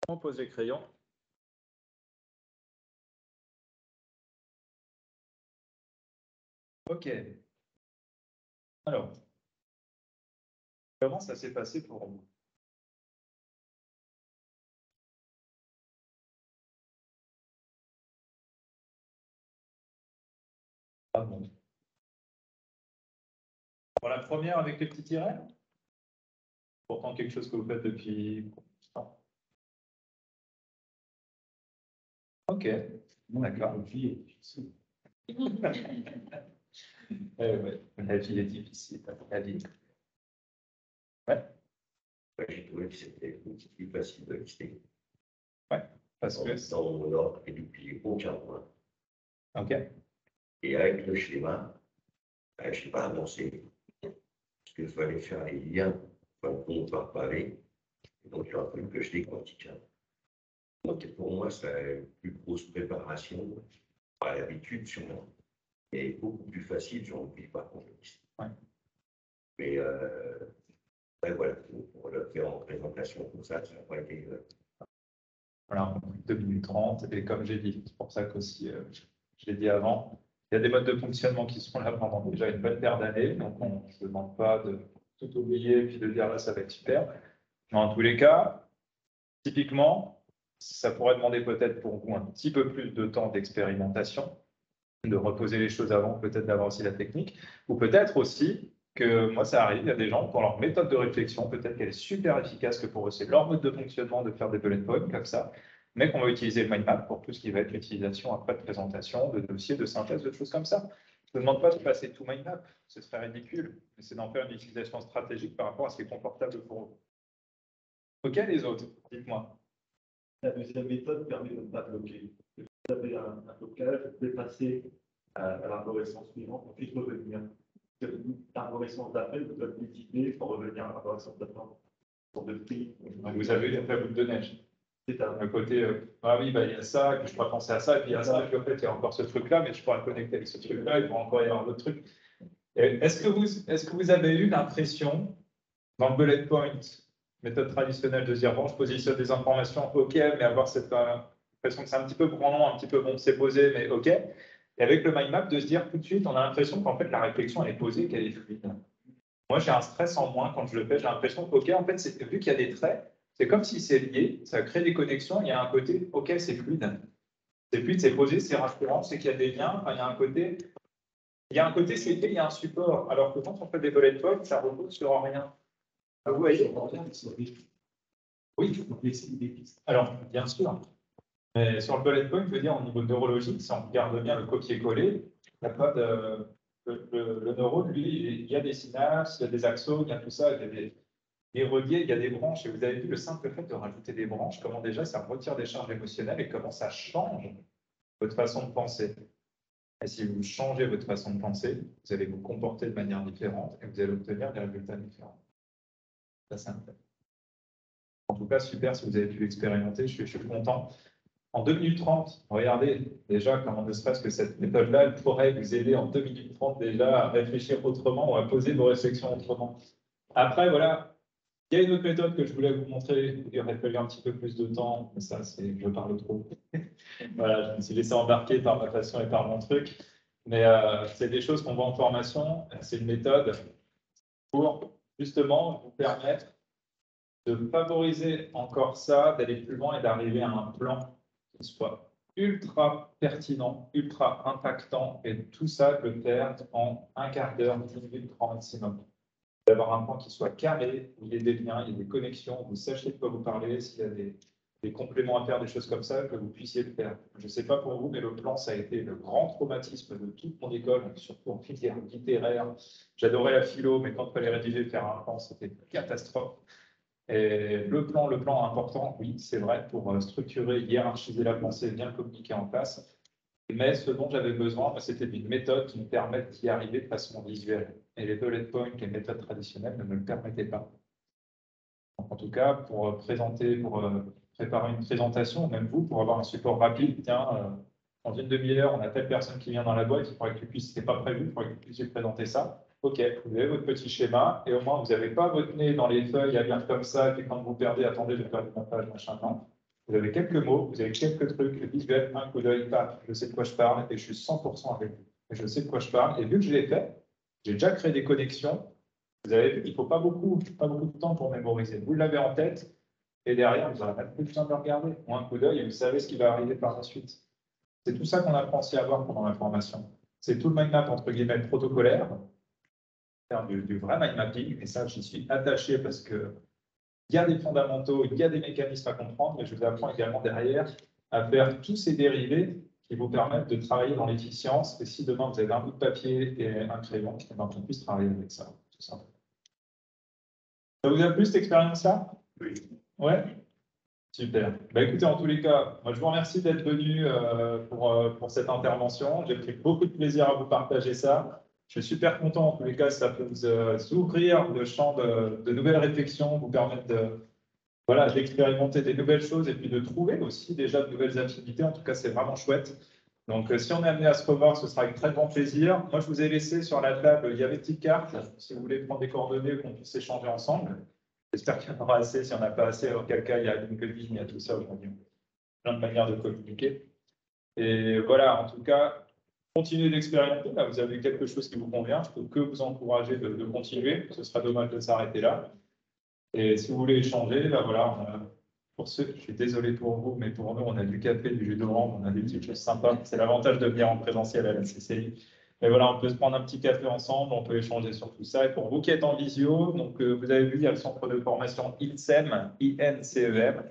On pose les crayons. Ok. Alors, comment ça s'est passé pour vous? Ah bon. Pour la première avec les petits tirets? Pourtant quelque chose que vous faites depuis longtemps. Ok, d'accord. Ouais, la vie est difficile. La vie. Ouais. J'ai trouvé que c'était plus facile de lister. Ouais, parce que. Dans mon ordre et depuis aucun point. Ok. Et avec le schéma, je n'ai pas avancé. Parce qu'il fallait faire les liens, on par pavé. Donc, il y a un truc que je déquantique. Donc, pour moi, c'est une plus grosse préparation. Pas l'habitude, sûrement. Et beaucoup plus facile, j'en oublie pas quand je liste. Ouais. Mais voilà, pour le faire en présentation comme ça n'a pas été. Voilà, 2 minutes 30. Et comme j'ai dit, c'est pour ça qu'aussi, je l'ai dit avant, il y a des modes de fonctionnement qui sont là pendant déjà une bonne paire d'années. Donc, on ne se demande pas de tout oublier et puis de dire là, ça va être super. Mais en tous les cas, typiquement, ça pourrait demander peut-être pour vous un petit peu plus de temps d'expérimentation, de reposer les choses avant, peut-être d'avoir aussi la technique, ou peut-être aussi que moi, ça arrive, il y a des gens pour leur méthode de réflexion, peut-être qu'elle est super efficace, que pour eux, c'est leur mode de fonctionnement de faire des bullet points comme ça, mais qu'on va utiliser le mind map pour tout ce qui va être l'utilisation après de présentation, de dossiers, de synthèse, de choses comme ça. Je ne demande pas de passer tout mind map, ce serait ridicule, mais c'est d'en faire une utilisation stratégique par rapport à ce qui est confortable pour vous. Ok, les autres, dites-moi. La deuxième méthode permet de ne pas bloquer. Vous avez un blocage, vous pouvez passer à l'arborescence suivante, ensuite revenir. L'arborescence d'après, vous devez multiplier pour revenir à l'arborescence d'avant. Pour de prix. Donc vous avez eu l'effet boule de neige. C'est un Le côté, ah oui, bah, il y a ça, que je pourrais penser à ça, et puis il y a ça, et puis en fait, il y a encore ce truc-là, mais je pourrais le connecter avec ce truc-là, il pourrait encore y avoir d'autres trucs. Est-ce que vous avez eu l'impression, dans le bullet point, méthode traditionnelle, de dire, bon, je positionne des informations, ok, mais avoir cette impression que c'est un petit peu branlant, un petit peu bon, c'est posé, mais ok. Et avec le mind map, de se dire tout de suite, on a l'impression qu'en fait, la réflexion, elle est posée, qu'elle est fluide. Moi, j'ai un stress en moins quand je le fais, j'ai l'impression qu'ok, en fait, vu qu'il y a des traits, c'est comme si c'est lié, ça crée des connexions, il y a un côté, ok, c'est fluide. C'est fluide, c'est posé, c'est rassurant, c'est qu'il y a des liens, enfin, il y a un côté, c'est lié, il y a un support. Alors que quand on fait des bullet points, ça repose sur rien. Vous voyez? Oui, alors, bien sûr. Mais sur le bullet point, je veux dire, au niveau neurologique, si on regarde bien le copier-coller, il n'y a pas de. Le neurone, lui, il y a des synapses, il y a des axones, il y a tout ça, il y a des reliés, il y a des branches. Et vous avez vu le simple fait de rajouter des branches, comment déjà ça retire des charges émotionnelles et comment ça change votre façon de penser. Et si vous changez votre façon de penser, vous allez vous comporter de manière différente et vous allez obtenir des résultats différents. Ça, c'est un fait. En tout cas, super si vous avez pu l'expérimenter, je suis content. En 2 minutes 30, regardez déjà comment ne serait-ce que cette méthode-là, elle pourrait vous aider en 2 minutes 30 déjà à réfléchir autrement ou à poser vos réflexions autrement. Après, voilà, il y a une autre méthode que je voulais vous montrer, il aurait fallu un petit peu plus de temps, mais ça, c'est je parle trop. Voilà, je me suis laissé embarquer par ma passion et par mon truc. Mais c'est des choses qu'on voit en formation, c'est une méthode pour justement vous permettre de favoriser encore ça, d'aller plus loin et d'arriver à un plan qui soit ultra pertinent, ultra impactant, et tout ça le faire en un quart d'heure, 10 minutes, grand maximum. D'avoir un plan qui soit carré, où il y ait des liens, il y ait des connexions, vous sachiez de quoi vous parlez, s'il y a des compléments à faire, des choses comme ça, que vous puissiez le faire. Je ne sais pas pour vous, mais le plan, ça a été le grand traumatisme de toute mon école, surtout en filière littéraire. J'adorais la philo, mais quand il fallait rédiger, faire un plan, c'était une catastrophe. Et le plan important, oui, c'est vrai, pour structurer, hiérarchiser la pensée, bien communiquer en face. Mais ce dont j'avais besoin, c'était d'une méthode qui me permette d'y arriver de façon visuelle. Et les bullet points, les méthodes traditionnelles ne me le permettaient pas. Donc, en tout cas, pour présenter, pour préparer une présentation, même vous, pour avoir un support rapide, tiens, dans une demi-heure, on a telle personne qui vient dans la boîte, il faudrait que tu puisses, c'était pas prévu, il faudrait que tu puisses présenter ça. Ok, vous avez votre petit schéma, et au moins, vous n'avez pas votre nez dans les feuilles à lire comme ça, et puis quand vous perdez, attendez, je vais faire du montage, machin, non. Vous avez quelques mots, vous avez quelques trucs visuels, un coup d'œil, paf, je sais de quoi je parle et je suis 100% avec vous. Je sais de quoi je parle et vu que je l'ai fait, j'ai déjà créé des connexions. Vous avez vu, il ne faut pas beaucoup de temps pour mémoriser. Vous l'avez en tête et derrière, vous n'aurez même plus besoin de le regarder. Ou un coup d'œil et vous savez ce qui va arriver par la suite. C'est tout ça qu'on apprend aussi à voir pendant la formation. C'est tout le mind map entre guillemets protocolaire, faire du vrai mind mapping, et ça, j'y suis attaché parce que il y a des fondamentaux, il y a des mécanismes à comprendre, mais je vous apprends également derrière à faire tous ces dérivés qui vous permettent de travailler dans l'efficience. Et si demain vous avez un bout de papier et un crayon, eh ben, on puisse travailler avec ça, tout simplement. Ça vous a plu cette expérience-là? Oui. Ouais. Super. Bah, écoutez, en tous les cas, moi, je vous remercie d'être venu pour cette intervention. J'ai pris beaucoup de plaisir à vous partager ça. Je suis super content, en tous les cas, ça peut vous ouvrir le champ de nouvelles réflexions, vous permettre voilà, d'expérimenter des nouvelles choses et puis de trouver aussi déjà de nouvelles affinités. En tout cas, c'est vraiment chouette. Donc, si on est amené à se revoir, ce sera avec très grand plaisir. Moi, je vous ai laissé sur la table, il y a des petites cartes, si vous voulez prendre des coordonnées ou qu'on puisse échanger ensemble. J'espère qu'il y en aura assez. Si on n'a pas assez, auquel cas, il y a LinkedIn, il y a tout ça aujourd'hui. Plein de manières de communiquer. Et voilà, en tout cas, continuez d'expérimenter. Là, vous avez quelque chose qui vous convient. Je ne peux que vous encourager de continuer. Ce sera dommage de s'arrêter là. Et si vous voulez échanger, là, voilà, pour ceux, je suis désolé pour vous, mais pour nous, on a du café, du jus d'orange, on a des petites choses sympas. C'est l'avantage de venir en présentiel à la CCI. Mais voilà, on peut se prendre un petit café ensemble, on peut échanger sur tout ça. Et pour vous qui êtes en visio, donc vous avez vu, il y a le centre de formation INCEM, INCEM.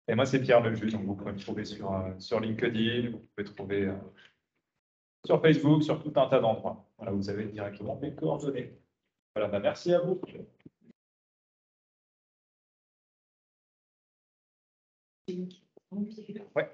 Et moi, c'est Pierre Lejus, donc vous pouvez me trouver sur LinkedIn, vous pouvez trouver sur Facebook, sur tout un tas d'endroits. Voilà, vous avez directement mes coordonnées. Voilà, bah, merci à vous. Ouais.